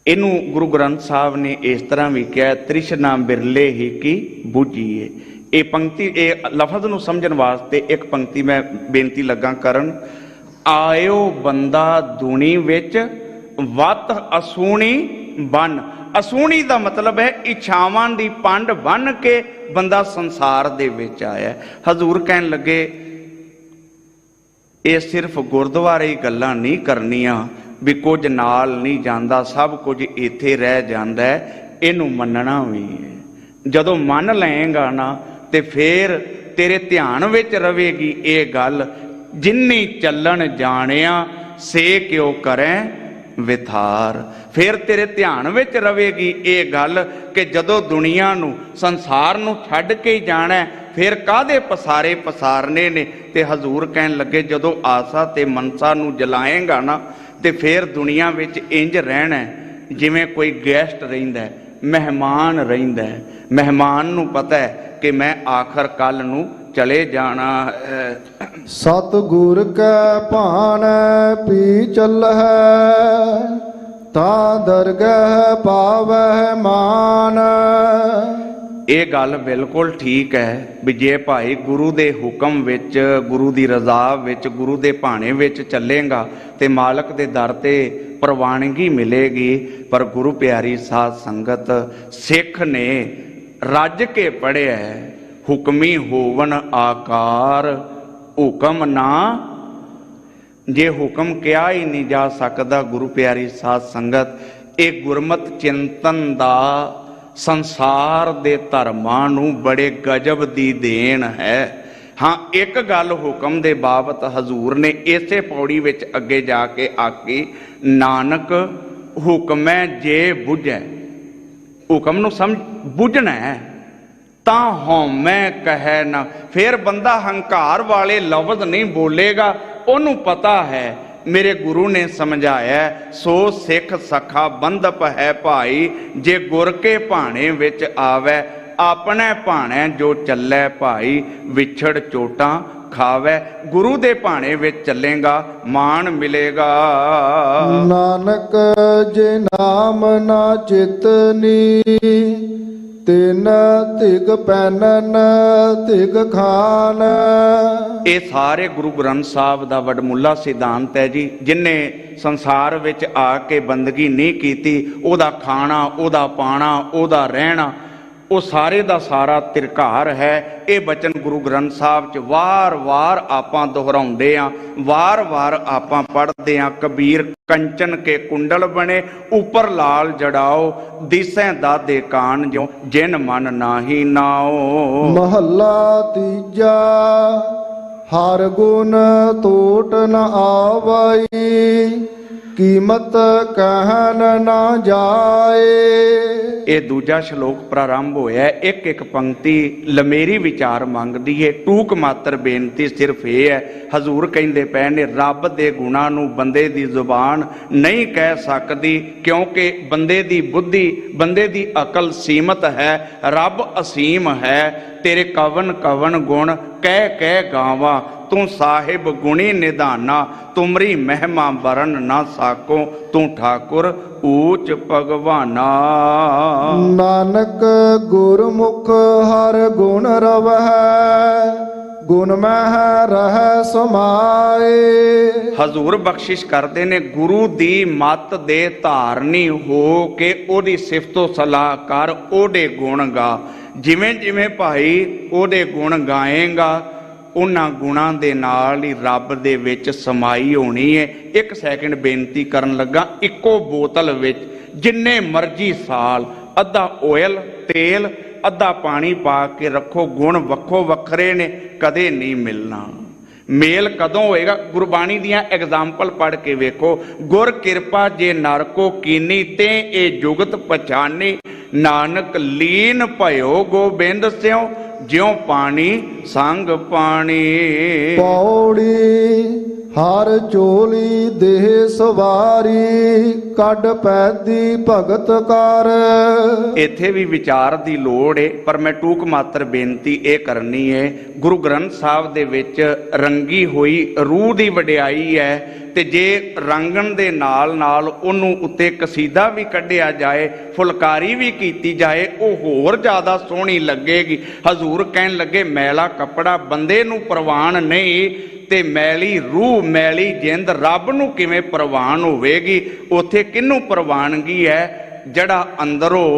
Speaker 1: ਇਹਨੂੰ ਗੁਰੂ ਗ੍ਰੰਥ ਸਾਹਿਬ ਨੇ ਇਸ ਤਰ੍ਹਾਂ ਵੀ ਕਿਹਾ, ਤ੍ਰਿਸ਼ਨਾ ਬਿਰਲੇ ਹੀ ਕੀ ਬੁਝੀਏ। ਇਹ ਪੰਕਤੀ, ਇਹ ਲਫ਼ਜ਼ ਨੂੰ ਸਮਝਣ ਵਾਸਤੇ ਇੱਕ ਪੰਕਤੀ ਮੈਂ ਬੇਨਤੀ ਲੱਗਾ ਕਰਨ। ਆਇਓ ਬੰਦਾ ਦੁਨੀ ਵਿੱਚ ਵੱਤ ਅਸੂਣੀ ਬਨ। ਅਸੂਣੀ ਦਾ ਮਤਲਬ ਹੈ ਇੱਛਾਵਾਂ ਦੀ ਪੰਡ ਬੰਨ ਕੇ ਬੰਦਾ ਸੰਸਾਰ ਦੇ ਵਿੱਚ ਆਇਆ। ਹਜ਼ੂਰ ਕਹਿਣ ਲੱਗੇ ਇਹ ਸਿਰਫ ਗੁਰਦੁਆਰੇ ਹੀ ਗੱਲਾਂ ਨਹੀਂ ਕਰਨੀਆਂ ਵੀ ਕੁਝ ਨਾਲ ਨਹੀਂ ਜਾਂਦਾ, ਸਭ ਕੁਝ ਇੱਥੇ ਰਹਿ ਜਾਂਦਾ ਹੈ, ਇਹਨੂੰ ਮੰਨਣਾ ਵੀ ਹੈ। ਜਦੋਂ ਮੰਨ ਲਏਗਾ ਨਾ ਤੇ ਫਿਰ ਤੇਰੇ ਧਿਆਨ ਵਿੱਚ ਰਵੇਗੀ ਇਹ ਗੱਲ, ਜਿੰਨੀ ਚੱਲਣ ਜਾਣਿਆ ਸੇ ਕਿਉ ਕਰੈ ਵਿਥਾਰ। ਫਿਰ ਤੇਰੇ ਧਿਆਨ ਵਿੱਚ ਰਵੇਗੀ ਇਹ ਗੱਲ ਕਿ ਜਦੋਂ ਦੁਨੀਆ ਨੂੰ, ਸੰਸਾਰ ਨੂੰ ਛੱਡ ਕੇ ਹੀ ਜਾਣਾ, ਫਿਰ ਕਾਹਦੇ ਪਸਾਰੇ ਪਸਾਰਨੇ ਨੇ। ਤੇ ਹਜ਼ੂਰ ਕਹਿਣ ਲੱਗੇ ਜਦੋਂ ਆਸਾ ਤੇ ਮਨਸਾ ਨੂੰ ਜਲਾਏਗਾ ਨਾ, ਤੇ ਫਿਰ ਦੁਨੀਆ ਵਿੱਚ ਇੰਜ ਰਹਿਣਾ ਜਿਵੇਂ ਕੋਈ ਗੈਸਟ ਰਹਿੰਦਾ, ਮਹਿਮਾਨ ਰਹਿੰਦਾ। ਮਹਿਮਾਨ ਨੂੰ ਪਤਾ ਹੈ ਕਿ ਮੈਂ ਆਖਰ ਕੱਲ ਨੂੰ ਚਲੇ ਜਾਣਾ ਹੈ।
Speaker 2: ਸਤਿਗੁਰ ਕੈ ਭਾਣੈ ਪੀ ਚੱਲਹਿ, ਤਾਂ ਦਰਗਹਿ ਪਾਵਹਿ ਮਾਨ।
Speaker 1: ਇਹ ਗੱਲ ਬਿਲਕੁਲ ਠੀਕ ਹੈ ਵੀ ਜੇ ਭਾਈ ਗੁਰੂ ਦੇ ਹੁਕਮ ਵਿੱਚ, ਗੁਰੂ ਦੀ ਰਜ਼ਾ ਵਿੱਚ, ਗੁਰੂ ਦੇ ਭਾਣੇ ਵਿੱਚ ਚੱਲੇਗਾ ਤੇ ਮਾਲਕ ਦੇ ਦਰ ਤੇ ਪ੍ਰਵਾਨਗੀ ਮਿਲੇਗੀ। ਪਰ ਗੁਰੂ ਪਿਆਰੀ ਸਾਧ ਸੰਗਤ, ਸਿੱਖ ਨੇ ਰੱਜ ਕੇ ਪੜ੍ਹਿਆ ਹੁਕਮੀ ਹੋਵਨ ਆਕਾਰ, ਹੁਕਮ ਨਾ। ਜੇ ਹੁਕਮ ਕਿਹਾ ਹੀ ਨਹੀਂ ਜਾ ਸਕਦਾ ਗੁਰੂ ਪਿਆਰੀ ਸਾਧ ਸੰਗਤ, ਇਹ ਗੁਰਮਤ ਚਿੰਤਨ ਦਾ ਸੰਸਾਰ ਦੇ ਧਰਮਾਂ ਨੂੰ ਬੜੇ ਗਜਬ ਦੀ ਦੇਣ ਹੈ। ਹਾਂ, ਇੱਕ ਗੱਲ ਹੁਕਮ ਦੇ ਬਾਬਤ ਹਜ਼ੂਰ ਨੇ ਇਸੇ ਪੌੜੀ ਵਿੱਚ ਅੱਗੇ ਜਾ ਕੇ ਆਖੀ, ਨਾਨਕ ਹੁਕਮੈ ਜੇ ਬੁਝੈ। ਹੁਕਮ ਨੂੰ ਸਮਝ ਬੁਝਣਾ ਹੈ ਤਾਂ ਹਉਮੈ ਕਹੈ ਨਾ। ਫਿਰ ਬੰਦਾ ਹੰਕਾਰ ਵਾਲੇ ਲਫ਼ਜ਼ ਨਹੀਂ ਬੋਲੇਗਾ, ਉਹਨੂੰ ਪਤਾ ਹੈ मेरे गुरु ने समझाया, सो सिख सखा बंधप है भाई, जे गुर के भाणे विच आवे, अपने भाणे जो चलै भाई, विछड़ चोटां खावे। गुरु दे भाणे विच चलेगा मान मिलेगा।
Speaker 2: नानक जे नाम ना चितनी, तिन तिग पैनन तिग खान।
Speaker 1: ਇਹ ਸਾਰੇ ਗੁਰੂ ਗ੍ਰੰਥ ਸਾਹਿਬ ਦਾ ਵਡਮੁੱਲਾ ਸਿਧਾਂਤ ਹੈ ਜੀ। ਜਿਨਨੇ ਸੰਸਾਰ ਵਿੱਚ ਆ ਕੇ ਬੰਦਗੀ ਨਹੀਂ ਕੀਤੀ, ਉਹਦਾ ਖਾਣਾ, ਉਹਦਾ ਪਾਣਾ, ਉਹਦਾ ਰਹਿਣਾ, ਉਹ ਸਾਰੇ ਦਾ ਸਾਰਾ ਤਿਰਕਾਰ ਹੈ। ਇਹ ਬਚਨ ਗੁਰੂ ਗ੍ਰੰਥ ਸਾਹਿਬ 'ਚ ਵਾਰ-ਵਾਰ ਆਪਾਂ ਦੁਹਰਾਉਂਦੇ ਹਾਂ, ਵਾਰ-ਵਾਰ ਆਪਾਂ ਪੜ੍ਹਦੇ ਹਾਂ। ਕਬੀਰ ਕੰਚਨ ਕੇ ਕੁੰਡਲ ਬਣੇ, ਉੱਪਰ ਲਾਲ ਜੜਾਓ, ਦਿਸੈ ਦਾਦੇ ਕਾਨ ਜੋ, ਜਿਨ ਮਨ ਨਾਹੀ ਨਾਓ।
Speaker 2: ਮਹੱਲਾ ਤੀਜਾ। ਹਰ ਗੁਣ ਟੋਟ ਨ ਆਵਈ, ਕੀਮਤ ਕਹਿਨ ਨਾ ਜਾਏ।
Speaker 1: ਇਹ ਦੂਜਾ ਸ਼ਲੋਕ ਪ੍ਰਾਰੰਭ ਹੋਇਆ। ਇੱਕ ਇੱਕ ਪੰਕਤੀ ਲਮੇਰੀ ਵਿਚਾਰ ਮੰਗਦੀ ਹੈ। ਟੂਕ ਮਾਤਰ ਬੇਨਤੀ ਸਿਰਫ ਇਹ ਹੈ, ਹਜ਼ੂਰ ਕਹਿੰਦੇ ਪਏ ਨੇ, ਰੱਬ ਦੇ ਗੁਣਾਂ ਨੂੰ ਬੰਦੇ ਦੀ ਜ਼ੁਬਾਨ ਨਹੀਂ ਕਹਿ ਸਕਦੀ, ਕਿਉਂਕਿ ਬੰਦੇ ਦੀ ਬੁੱਧੀ, ਬੰਦੇ ਦੀ ਅਕਲ ਸੀਮਤ ਹੈ, ਰੱਬ ਅਸੀਮ ਹੈ। तेरे कवन कवन गुण कह कह गावा, तू साहिब गुणी निधाना, तुमरी महिमा वरन ना साको, तू ठाकुर ऊच भगवाना।
Speaker 2: नानक गुरमुख हर गुण रवै, गुण मह रह समाए।
Speaker 1: हजूर बख्शिश करते ने, गुरु दी मत दे धारनी हो के ओदी सिफतो सलाह कर, ओदे गुण गा। जिमें जिमें भाई ओदे गुण गाएगा, उन्हां गुणां दे नाल ही रब दे विच समाई होनी है। एक सैकंड बेनती करन लगा, इक्को बोतल विच जिन्ने मर्जी साल अद्धा ऑयल तेल अद्धा पानी पा के रखो, गुण वक्खो वखरे ने, कदे नहीं मिलना। मेल कदों होएगा? गुरबाणी दियां एग्जाम्पल पढ़ के वेखो। गुर किरपा जे नर को कीनी, ते ए जुगत पछानी, नानक लीन भयो गोबिंद स्यों, ज्यों पानी संग पानी।
Speaker 2: पौड़ी हर चोली देह सवारी, कड पैदी भगत कर।
Speaker 1: इत्थे भी विचार दी लोड़ है, पर मैं टूक मात्र बेनती ये करनी है। गुरु ग्रंथ साहब दे विच रंगी हुई रूह दी वडियाई है, ते जे रंगण दे नाल नाल उन्नू उत्ते कसीदा भी कढ़िया जाए, फुलकारी भी कीती जाए, वो होर ज़्यादा सोहनी लगेगी। हजूर कहन लगे, मैला कपड़ा बंदे नू प्रवान नहीं, ते मैली रूह मैली जिंद रब नू किवें प्रवान होवेगी? उत्थे किनू प्रवानगी है? जड़ा अंदरों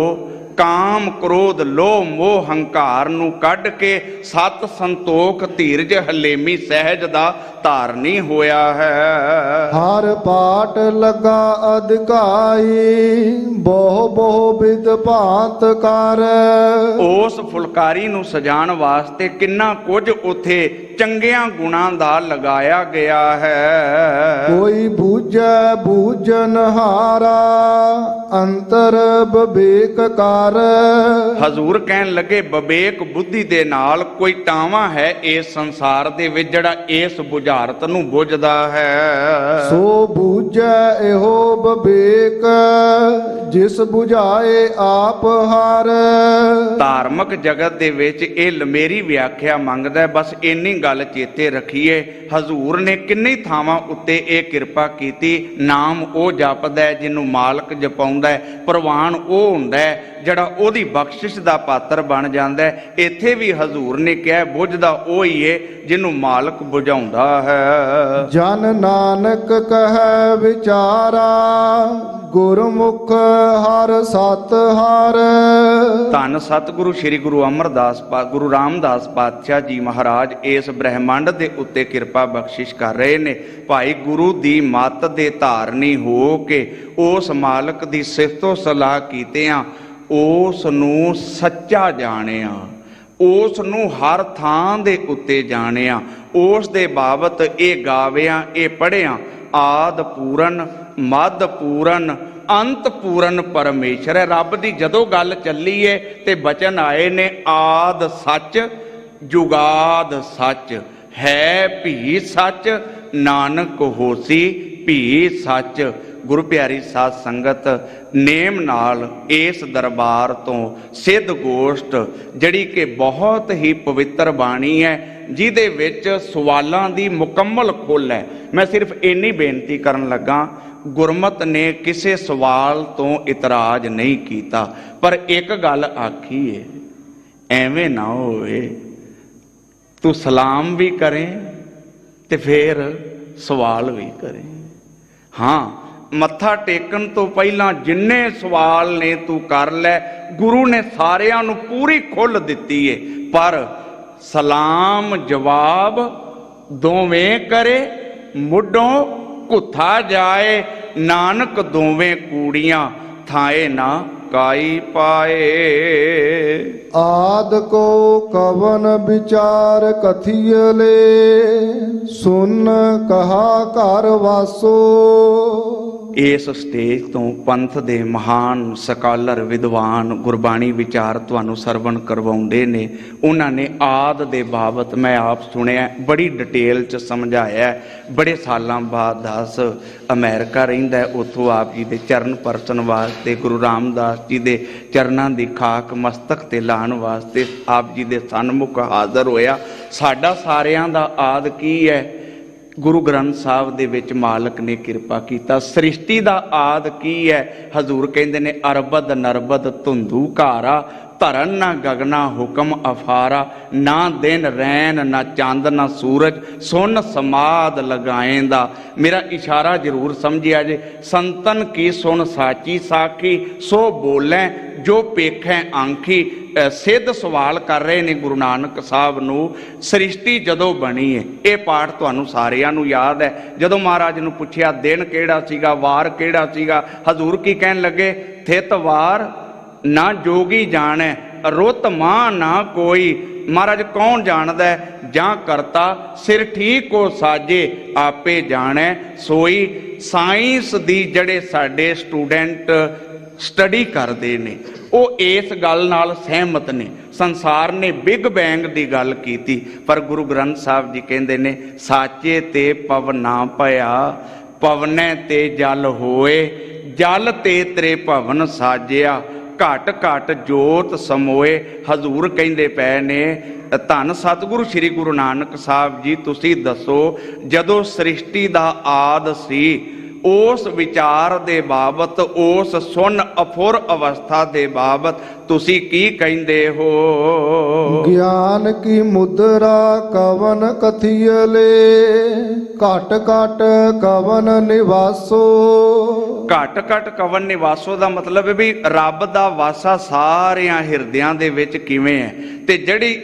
Speaker 1: काम क्रोध लोह मोह हंकार नू कढ़ के सत संतोख धीरज हलेमी सहज दा धारनी होया है।
Speaker 2: हर पाठ लगा अधिकाई, बहु बहु विध भांत कर।
Speaker 1: उस फुलकारी नू सजाण वास्ते किन्ना कुछ उथे चंगियां गुणां दा लगाया गया है।
Speaker 2: कोई बूझै बूझन हारा, अंतर विवेक कर।
Speaker 1: हजूर कहन लगे, विवेक बुद्धि दे नाल कोई टावा है इस संसार दे विच जिहड़ा इस बुझारत नू बुझदा है।
Speaker 2: सो बूझै एहो विवेक, जिस बुझाए आप हार।
Speaker 1: धार्मिक जगत दे विच इह लमेरी व्याख्या मंगदा है। बस इन्नी गल चेते रखीए, हजूर ने किन्नी थावां उत्ते इह किरपा कीती। नाम ओ जपदा है जिन्नू मालक जपाउंदा है, प्रवान ओ हुंदा है जड़ा ओदी बख्शिश दा पात्र बन जांदा है। इत्थे भी हजूर ने कहा, बुझदा ओ ही है जिन्नू मालक बुझाउंदा है।
Speaker 2: जन नानक कहे विचारा, गुरमुख हर सत हार।
Speaker 1: धन सतगुरु श्री गुरु अमरदास गुरु रामदास पातशाह जी महाराज इस ब्रह्मंड दे उत्ते किरपा बख्शिश कर रहे ने। भाई गुरु दी मत दे धारनी हो के उस मालक दी सिफतो सलाह कीतियां, उस नूं सच्चा जाणिया, उस नूं हर थां दे उत्ते जाणिया, उस दे बाबत ये गाविया, ये पढ़िया। आद पूरन मद पूरन अंत पूरन परमेश्वर है। रब दी जदों गल चली है ते बचन आए ने, आद सच जुगाद सच है भी सच, नानक होसी भी सच। गुरु प्यारी साध संगत नेम नाल इस दरबार तो सिद्ध गोष्ट जड़ी कि बहुत ही पवित्र बाणी है, जिहदे विच सवालों की मुकम्मल खुल है। मैं सिर्फ इन्नी बेनती करन लगा, गुरमत ने किसी सवाल तो इतराज नहीं किया, पर एक गल आखी है, एवें ना होए तू सलाम भी करें ते फिर सवाल भी करें। हाँ, मत्था टेकन तो पहला जिन्ने सवाल ने तू कर लै, गुरु ने सारियां नू पूरी खुल दिती है, पर सलाम जवाब दोवें करे मुडों घुथा जाए, नानक दोवें कूड़ियां थाए ना काई पाए।
Speaker 2: आद को कवन विचार कथियले, सुन कहा कर वासो।
Speaker 1: इस स्टेज तो पंथ दे महान सकालर विद्वान गुरबाणी विचार तुहानू सरवण करवाउंदे ने। उन्होंने आद दे बाबत मैं आप सुनिया, बड़ी डिटेल च समझाया। बड़े सालों बाद दास अमेरिका रहिंदा है, उत्थों आप जी दे चरण परसन वास्ते गुरु रामदास जी दे चरनां दी खाक मस्तक ते लाण वास्ते आप जी दे सन्मुख हाज़र होया। साडा सारियां दा आद की है, गुरु ग्रंथ साहब दे विच मालक ने किरपा कीता। सृष्टि दा आद की है, हजूर कहंदे ने अरबद नरबद धुंधू घारा, धरन ना गगना हुक्म अफारा, ना दिन रैन ना चंद ना सूरज, सुन समाद लगाएंदा। मेरा इशारा जरूर समझिया जे, संतन की सुन साची साखी, सो बोलें जो पेखें आंखी। सिद्ध सवाल कर रहे ने गुरु नानक साहब नू, सृष्टि जदों बनी है, ये पाठ तुहानू सारियां नू याद है। जदों महाराज नू पुछया दिन किहड़ा सीगा, वार किहड़ा सीगा, हजूर की कहन लगे, थित वार ना जोगी जाने, रुत मां ना कोई। महाराज कौन जानदा है, जां करता सिर ठीक को साजे, आपे जाने सोई। साइंस दी जड़े साडे स्टूडेंट स्टडी करते ने, वो इस गल नाल सहमत ने। संसार ने बिग बैंग की गल की, पर गुरु ग्रंथ साहब जी कहते ने, साचे ते पवना पया, पवने ते जल होए, जल ते त्रे भवन साजिया, घट घट जोत समोए। हजूर कहते पे ने, धन सतगुरु श्री गुरु नानक साहब जी, तुसी दसो जदों सृष्टि दा आद सी, उस विचार दे बाबत, उस सुन अफुर अवस्था दे बाबत तुसी की कहंदे हो?
Speaker 2: ज्ञान की मुद्रा कवन कथियले, घट घट कवन निवासो।
Speaker 1: घट घट कवन निवासो दा मतलब है भी रब दा वासा सारियां हिरदियां दे विच किवें है, ते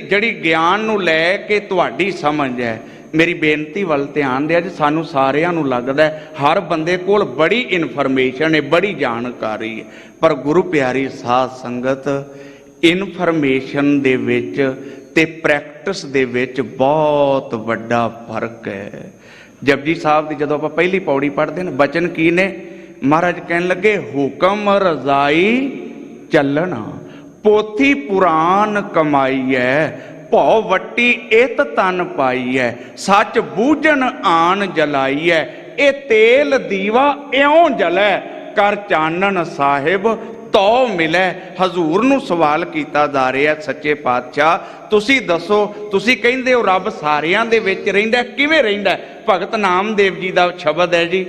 Speaker 1: जड़ी ज्ञान नू लै के तुहाडी समझ है। मेरी बेनती वाल ध्यान दिया जी, सानू सारियां नू लगदा है हर बंदे कोल बड़ी इनफॉर्मेशन है, बड़ी जानकारी है, पर गुरु प्यारी साध संगत इनफॉर्मेशन दे विच ते प्रैक्टिस दे विच बहुत वड्डा फर्क है। जपजी साहब दी जदों आपां पहली पौड़ी पढ़दे हैं, बचन की ने, महाराज कहन लगे, हुक्म रजाई चलना, पोथी पुराण कमाई है, भौ वट्टी इत तन पाई है, सच बूझन आन जलाई है, ए तेल दीवा इयों जलै, कर चानन साहिब तो मिले। हजूर नू सवाल किया जा रहा है, सच्चे पातशाह तुसी दसो, तुसी कहंदे हो रब सारियां दे विच रहिंदा, किवें रहिंदा? भगत नामदेव जी दा शब्द है जी।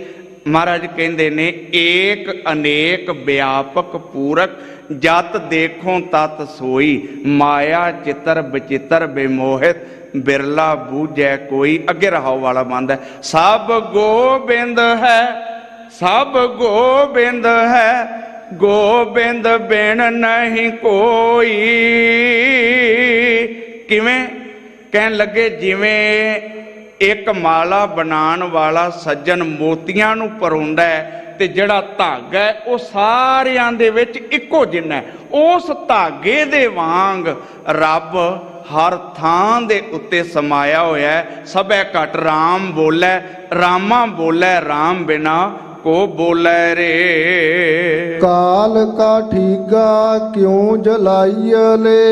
Speaker 1: महाराज कहंदे ने, एक अनेक व्यापक पूरक, जत देखो तत सोई, माया चितर बचितर बेमोहित, बिरला बूझै कोई। अगे रहाओ वाला बंद है, सब गोबिंद है, सब गोबिंद है, गोबिंद बिन नहीं कोई। किवें? कहन लगे, जिवें एक माला बनान वाला सज्जन मोतियां नू परोंदा है, ते जड़ा धागा है वो सारियां दे विच इक्को जिन्ना है, उस धागे दे वांग रब हर थां दे उत्ते समाया होया है। सबे घट राम बोलै, रामा बोलै, राम बिना को बोलै रे।
Speaker 2: काल का ठीगा क्यों जलाइयले,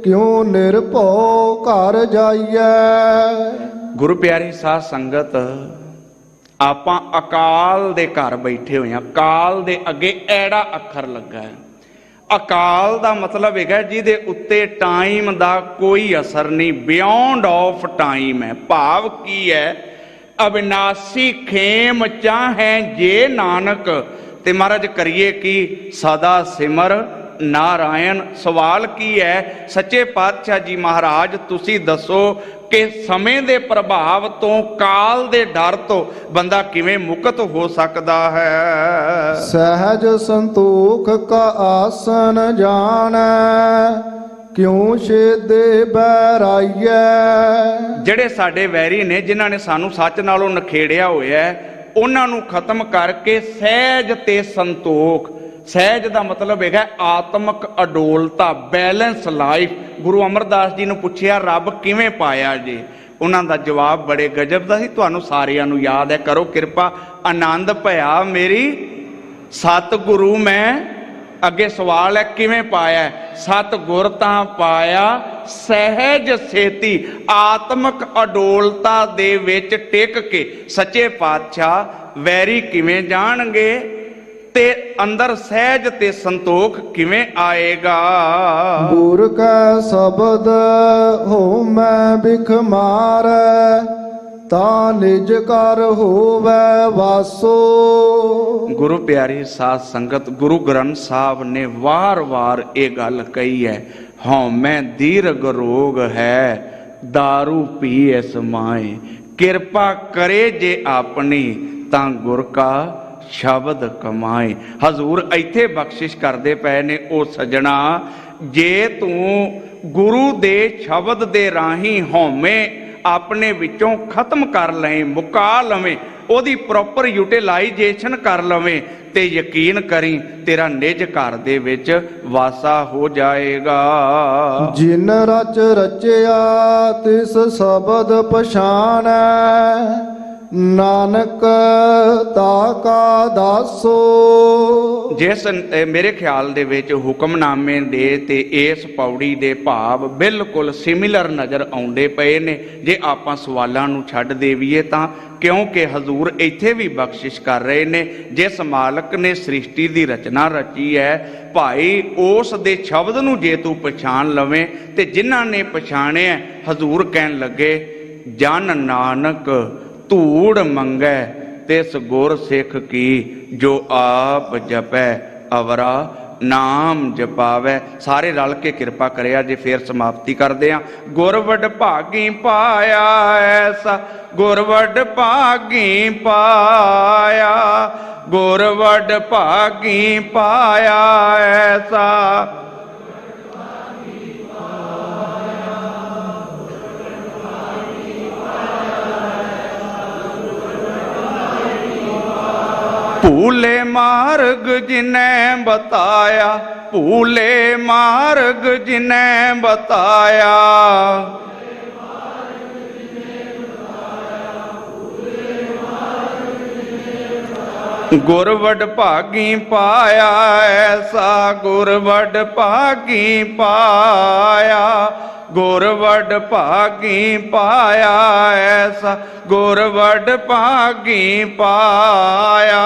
Speaker 2: क्यों निरभौ घर जाइए।
Speaker 1: गुरु प्यारी साध संगत, ਆਪਾਂ ਅਕਾਲ ਦੇ ਘਰ ਬੈਠੇ ਹੋਏ ਹਾਂ। ਕਾਲ ਦੇ ਅੱਗੇ ਐੜਾ ਅੱਖਰ ਲੱਗਾ ਹੈ। ਅਕਾਲ ਦਾ ਮਤਲਬ ਹੈਗਾ ਜਿਹਦੇ ਉੱਤੇ ਟਾਈਮ ਦਾ ਕੋਈ ਅਸਰ ਨਹੀਂ, ਬਿਯੋਂਡ ਆਫ ਟਾਈਮ ਹੈ। ਭਾਵ ਕੀ ਹੈ? ਅਬਿਨਾਸੀ ਖੇਮ ਚਾਹੈ ਜੇ ਨਾਨਕ। ਤੇ ਮਹਾਰਾਜ ਕਰੀਏ ਕੀ? ਸਦਾ ਸਿਮਰ ਨਾਰਾਇਣ। ਸਵਾਲ ਕੀ ਹੈ? ਸੱਚੇ ਪਾਤਸ਼ਾਹ ਜੀ ਮਹਾਰਾਜ ਤੁਸੀਂ ਦੱਸੋ ਕਿ ਸਮੇਂ ਦੇ ਪ੍ਰਭਾਵ ਤੋਂ, ਕਾਲ ਦੇ ਡਰ ਤੋਂ ਬੰਦਾ ਕਿਵੇਂ ਮੁਕਤ ਹੋ ਸਕਦਾ ਹੈ?
Speaker 2: ਸਹਿਜ ਸੰਤੋਖ ਕਾ ਆਸਨ ਜਾਣੈ, ਕਿਉ ਛੇਦੇ ਬੈਰਾਈਐ।
Speaker 1: ਜਿਹੜੇ ਸਾਡੇ ਵੈਰੀ ਨੇ, ਜਿਨ੍ਹਾਂ ਨੇ ਸਾਨੂੰ ਸੱਚ ਨਾਲੋਂ ਨਖੇੜਿਆ ਹੋਇਆ, ਉਹਨਾਂ ਨੂੰ ਖਤਮ ਕਰਕੇ ਸਹਿਜ ਤੇ ਸੰਤੋਖ। ਸਹਿਜ ਦਾ ਮਤਲਬ ਹੈਗਾ ਆਤਮਿਕ ਅਡੋਲਤਾ, ਬੈਲੈਂਸ ਲਾਈਫ। ਗੁਰੂ ਅਮਰਦਾਸ ਜੀ ਨੂੰ ਪੁੱਛਿਆ ਰੱਬ ਕਿਵੇਂ ਪਾਇਆ ਜੀ? ਉਹਨਾਂ ਦਾ ਜਵਾਬ ਬੜੇ ਗਜਬ ਦਾ ਸੀ, ਤੁਹਾਨੂੰ ਸਾਰਿਆਂ ਨੂੰ ਯਾਦ ਹੈ। ਕਰੋ ਕਿਰਪਾ। ਆਨੰਦ ਭਇਆ ਮੇਰੀ ਸਤਿਗੁਰੂ ਮੈਂ। ਅੱਗੇ ਸਵਾਲ ਹੈ ਕਿਵੇਂ ਪਾਇਆ? ਸਤਿਗੁਰ ਤਾਂ ਪਾਇਆ ਸਹਿਜ ਸੇਤੀ, ਆਤਮਿਕ ਅਡੋਲਤਾ ਦੇ ਵਿੱਚ ਟਿਕ ਕੇ। ਸੱਚੇ ਪਾਤਸ਼ਾਹ ਵੈਰੀ ਕਿਵੇਂ ਜਾਣਗੇ ਤੇ ਅੰਦਰ ਸਹਿਜ ਤੇ ਸੰਤੋਖ ਕਿਵੇਂ ਆਏਗਾ?
Speaker 2: ਗੁਰ ਕਾ ਸ਼ਬਦ ਹੋਮੈ ਬਿਖ ਮਾਰੈ, ਤਾਂ ਨਿਜ ਕਰ ਹੋਵੈ ਵਾਸੋ।
Speaker 1: ਗੁਰੂ ਪਿਆਰੀ ਸਾਧ ਸੰਗਤ, ਗੁਰੂ ਗ੍ਰੰਥ ਸਾਹਿਬ ਨੇ ਵਾਰ-ਵਾਰ ਇਹ ਗੱਲ ਕਹੀ ਹੈ, ਹਉਮੈ ਦੀਰਘ ਰੋਗ ਹੈ, दारू ਪੀ ਇਸ ਮਾਏ। ਕਿਰਪਾ ਕਰੇ ਜੇ ਆਪਣੀ, ਤਾਂ ਗੁਰ ਕਾ ਸ਼ਬਦ ਕਮਾਏ। ਹਜ਼ੂਰ ਇੱਥੇ ਬਖਸ਼ਿਸ਼ ਕਰਦੇ ਪਏ ਨੇ, ਉਹ ਸਜਣਾ ਜੇ ਤੂੰ ਗੁਰੂ ਦੇ ਸ਼ਬਦ ਦੇ ਰਾਹੀਂ ਹਉਮੈ ਆਪਣੇ ਵਿੱਚੋਂ ਖਤਮ ਕਰ ਲਵੇਂ, ਮੁਕਾ ਲਵੇਂ, ਉਹਦੀ ਪ੍ਰੋਪਰ ਯੂਟਿਲਾਈਜੇਸ਼ਨ ਕਰ ਲਵੇਂ, ਤੇ ਯਕੀਨ ਕਰੀ ਤੇਰਾ ਨਿਜ ਘਰ ਦੇ ਵਿੱਚ ਵਾਸਾ ਹੋ ਜਾਏਗਾ।
Speaker 2: ਜਿਨ ਰਚ ਰਚਿਆ ਤਿਸ ਸ਼ਬਦ ਪਛਾਣੈ, ਨਾਨਕ ਤਾ ਕਾ ਦਾਸੋ। ਜਿਸ ਮੇਰੇ ਖਿਆਲ ਦੇ ਵਿੱਚ ਹੁਕਮਨਾਮੇ ਦੇ ਤੇ ਇਸ ਪੌੜੀ ਦੇ ਭਾਵ ਬਿਲਕੁਲ ਸਿਮਿਲਰ ਨਜ਼ਰ ਆਉਂਦੇ ਪਏ ਨੇ ਜੇ ਆਪਾਂ ਸਵਾਲਾਂ ਨੂੰ ਛੱਡ ਦੇਵੀਏ ਤਾਂ, ਕਿਉਂਕਿ ਹਜ਼ੂਰ ਇੱਥੇ ਵੀ ਬਖਸ਼ਿਸ਼ ਕਰ ਰਹੇ ਨੇ, ਜਿਸ ਮਾਲਕ ਨੇ ਸ੍ਰਿਸ਼ਟੀ ਦੀ ਰਚਨਾ ਰਚੀ ਹੈ ਭਾਈ, ਉਸ ਦੇ ਸ਼ਬਦ ਨੂੰ ਜੇ ਤੂੰ ਪਛਾਣ ਲਵੇਂ, ਤੇ ਜਿਨ੍ਹਾਂ ਨੇ ਪਛਾਣਿਆ ਹਜ਼ੂਰ ਕਹਿਣ ਲੱਗੇ ਜਨ ਨਾਨਕ ਧੂੜ ਮੰਗੈ, ਤਿਸ ਗੁਰ ਸਿੱਖ ਕੀ, ਜੋ ਆਪ ਜਪੈ ਅਵਰਾ ਨਾਮ ਜਪਾਵੈ। ਸਾਰੇ ਰਲ ਕੇ ਕਿਰਪਾ ਕਰਿਆ ਜੇ ਫੇਰ ਸਮਾਪਤੀ ਕਰਦੇ ਆ। ਗੁਰ ਵਡ ਭਾਗੀ ਪਾਇਆ ਐਸਾ, ਗੁਰ ਵਡ ਭਾਗੀ ਪਾਇਆ, ਗੁਰ ਵਡ ਭਾਗੀ ਪਾਇਆ ਐਸਾ। ਭੂਲੇ ਮਾਰਗ ਜਿਨੈ ਬਤਾਇਆ, ਭੂਲੇ ਮਾਰਗ ਜਿਨੈ ਬਤਾਇਆ, ਗੁਰ ਵਡ ਭਾਗੀ ਪਾਇਆ ਐਸਾ, ਗੁਰ ਵਡ ਭਾਗੀ ਪਾਇਆ, ਗੁਰ ਵਡ ਭਾਗੀ ਪਾਇਆ ਐਸਾ, ਗੁਰ ਵਡ ਭਾਗੀ ਪਾਇਆ।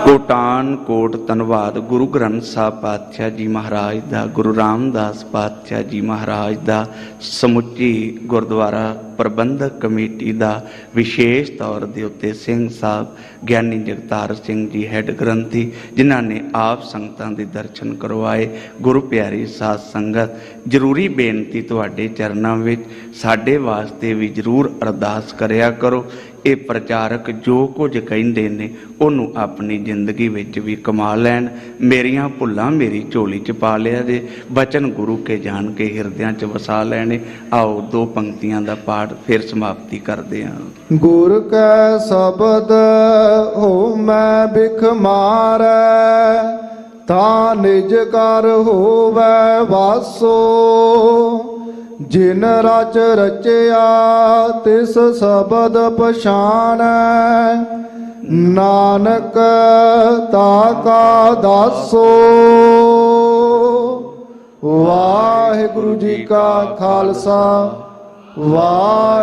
Speaker 2: ਕੋਟਾਨ ਕੋਟ ਧੰਨਵਾਦ ਗੁਰੂ ਗ੍ਰੰਥ ਸਾਹਿਬ ਪਾਤਸ਼ਾਹ ਜੀ ਮਹਾਰਾਜ ਦਾ, ਗੁਰੂ ਰਾਮਦਾਸ ਪਾਤਸ਼ਾਹ ਜੀ ਮਹਾਰਾਜ ਦਾ, ਸਮੁੱਚੀ ਗੁਰਦੁਆਰਾ ਪ੍ਰਬੰਧਕ ਕਮੇਟੀ ਦਾ, ਵਿਸ਼ੇਸ਼ ਤੌਰ ਦੇ ਉੱਤੇ ਸਿੰਘ ਸਾਹਿਬ ਗਿਆਨੀ ਜਗਤਾਰ ਸਿੰਘ ਜੀ ਹੈੱਡ ਗ੍ਰੰਥੀ, ਜਿਨ੍ਹਾਂ ਨੇ ਆਪ ਸੰਗਤਾਂ ਦੇ ਦਰਸ਼ਨ ਕਰਵਾਏ। ਗੁਰੂ ਪਿਆਰੀ ਸਾਧ ਸੰਗਤ, ਜ਼ਰੂਰੀ ਬੇਨਤੀ ਤੁਹਾਡੇ ਚਰਨਾਂ ਵਿੱਚ, ਸਾਡੇ ਵਾਸਤੇ ਵੀ ਜ਼ਰੂਰ ਅਰਦਾਸ ਕਰਿਆ ਕਰੋ। ਇਹ ਪ੍ਰਚਾਰਕ ਜੋ ਕੁਝ ਕਹਿੰਦੇ ਨੇ ਉਹਨੂੰ ਆਪਣੀ ਜ਼ਿੰਦਗੀ ਵਿੱਚ ਵੀ ਕਮਾ ਲੈਣ। ਮੇਰੀਆਂ ਭੁੱਲਾਂ ਮੇਰੀ ਝੋਲੀ 'ਚ ਪਾ ਲਿਆ ਜੇ, ਬਚਨ ਗੁਰੂ ਕੇ ਜਾਣ ਕੇ ਹਿਰਦਿਆਂ 'ਚ ਵਸਾ ਲੈਣੇ। ਆਓ ਦੋ ਪੰਕਤੀਆਂ ਦਾ ਪਾਠ ਫਿਰ ਸਮਾਪਤੀ ਕਰਦੇ ਹਾਂ। ਗੁਰ ਕੈ ਸ਼ਬਦ ਹੋਮੈ ਬਿਖ ਮਾਰੈ, ਤਾਂ ਨਿਜ ਕਰ ਹੋਵੈ ਵਾਸੋ। ਜਿਨ ਰਚ ਰਚਿਆ ਤਿਸ ਸ਼ਬਦ ਪਛਾਣੈ,
Speaker 3: ਨਾਨਕ ਤਾਕਾ ਦਾਸੋ। ਵਾਹਿਗੁਰੂ ਜੀ ਕਾ ਖਾਲਸਾ ਵਾਹਿਗੁਰੂ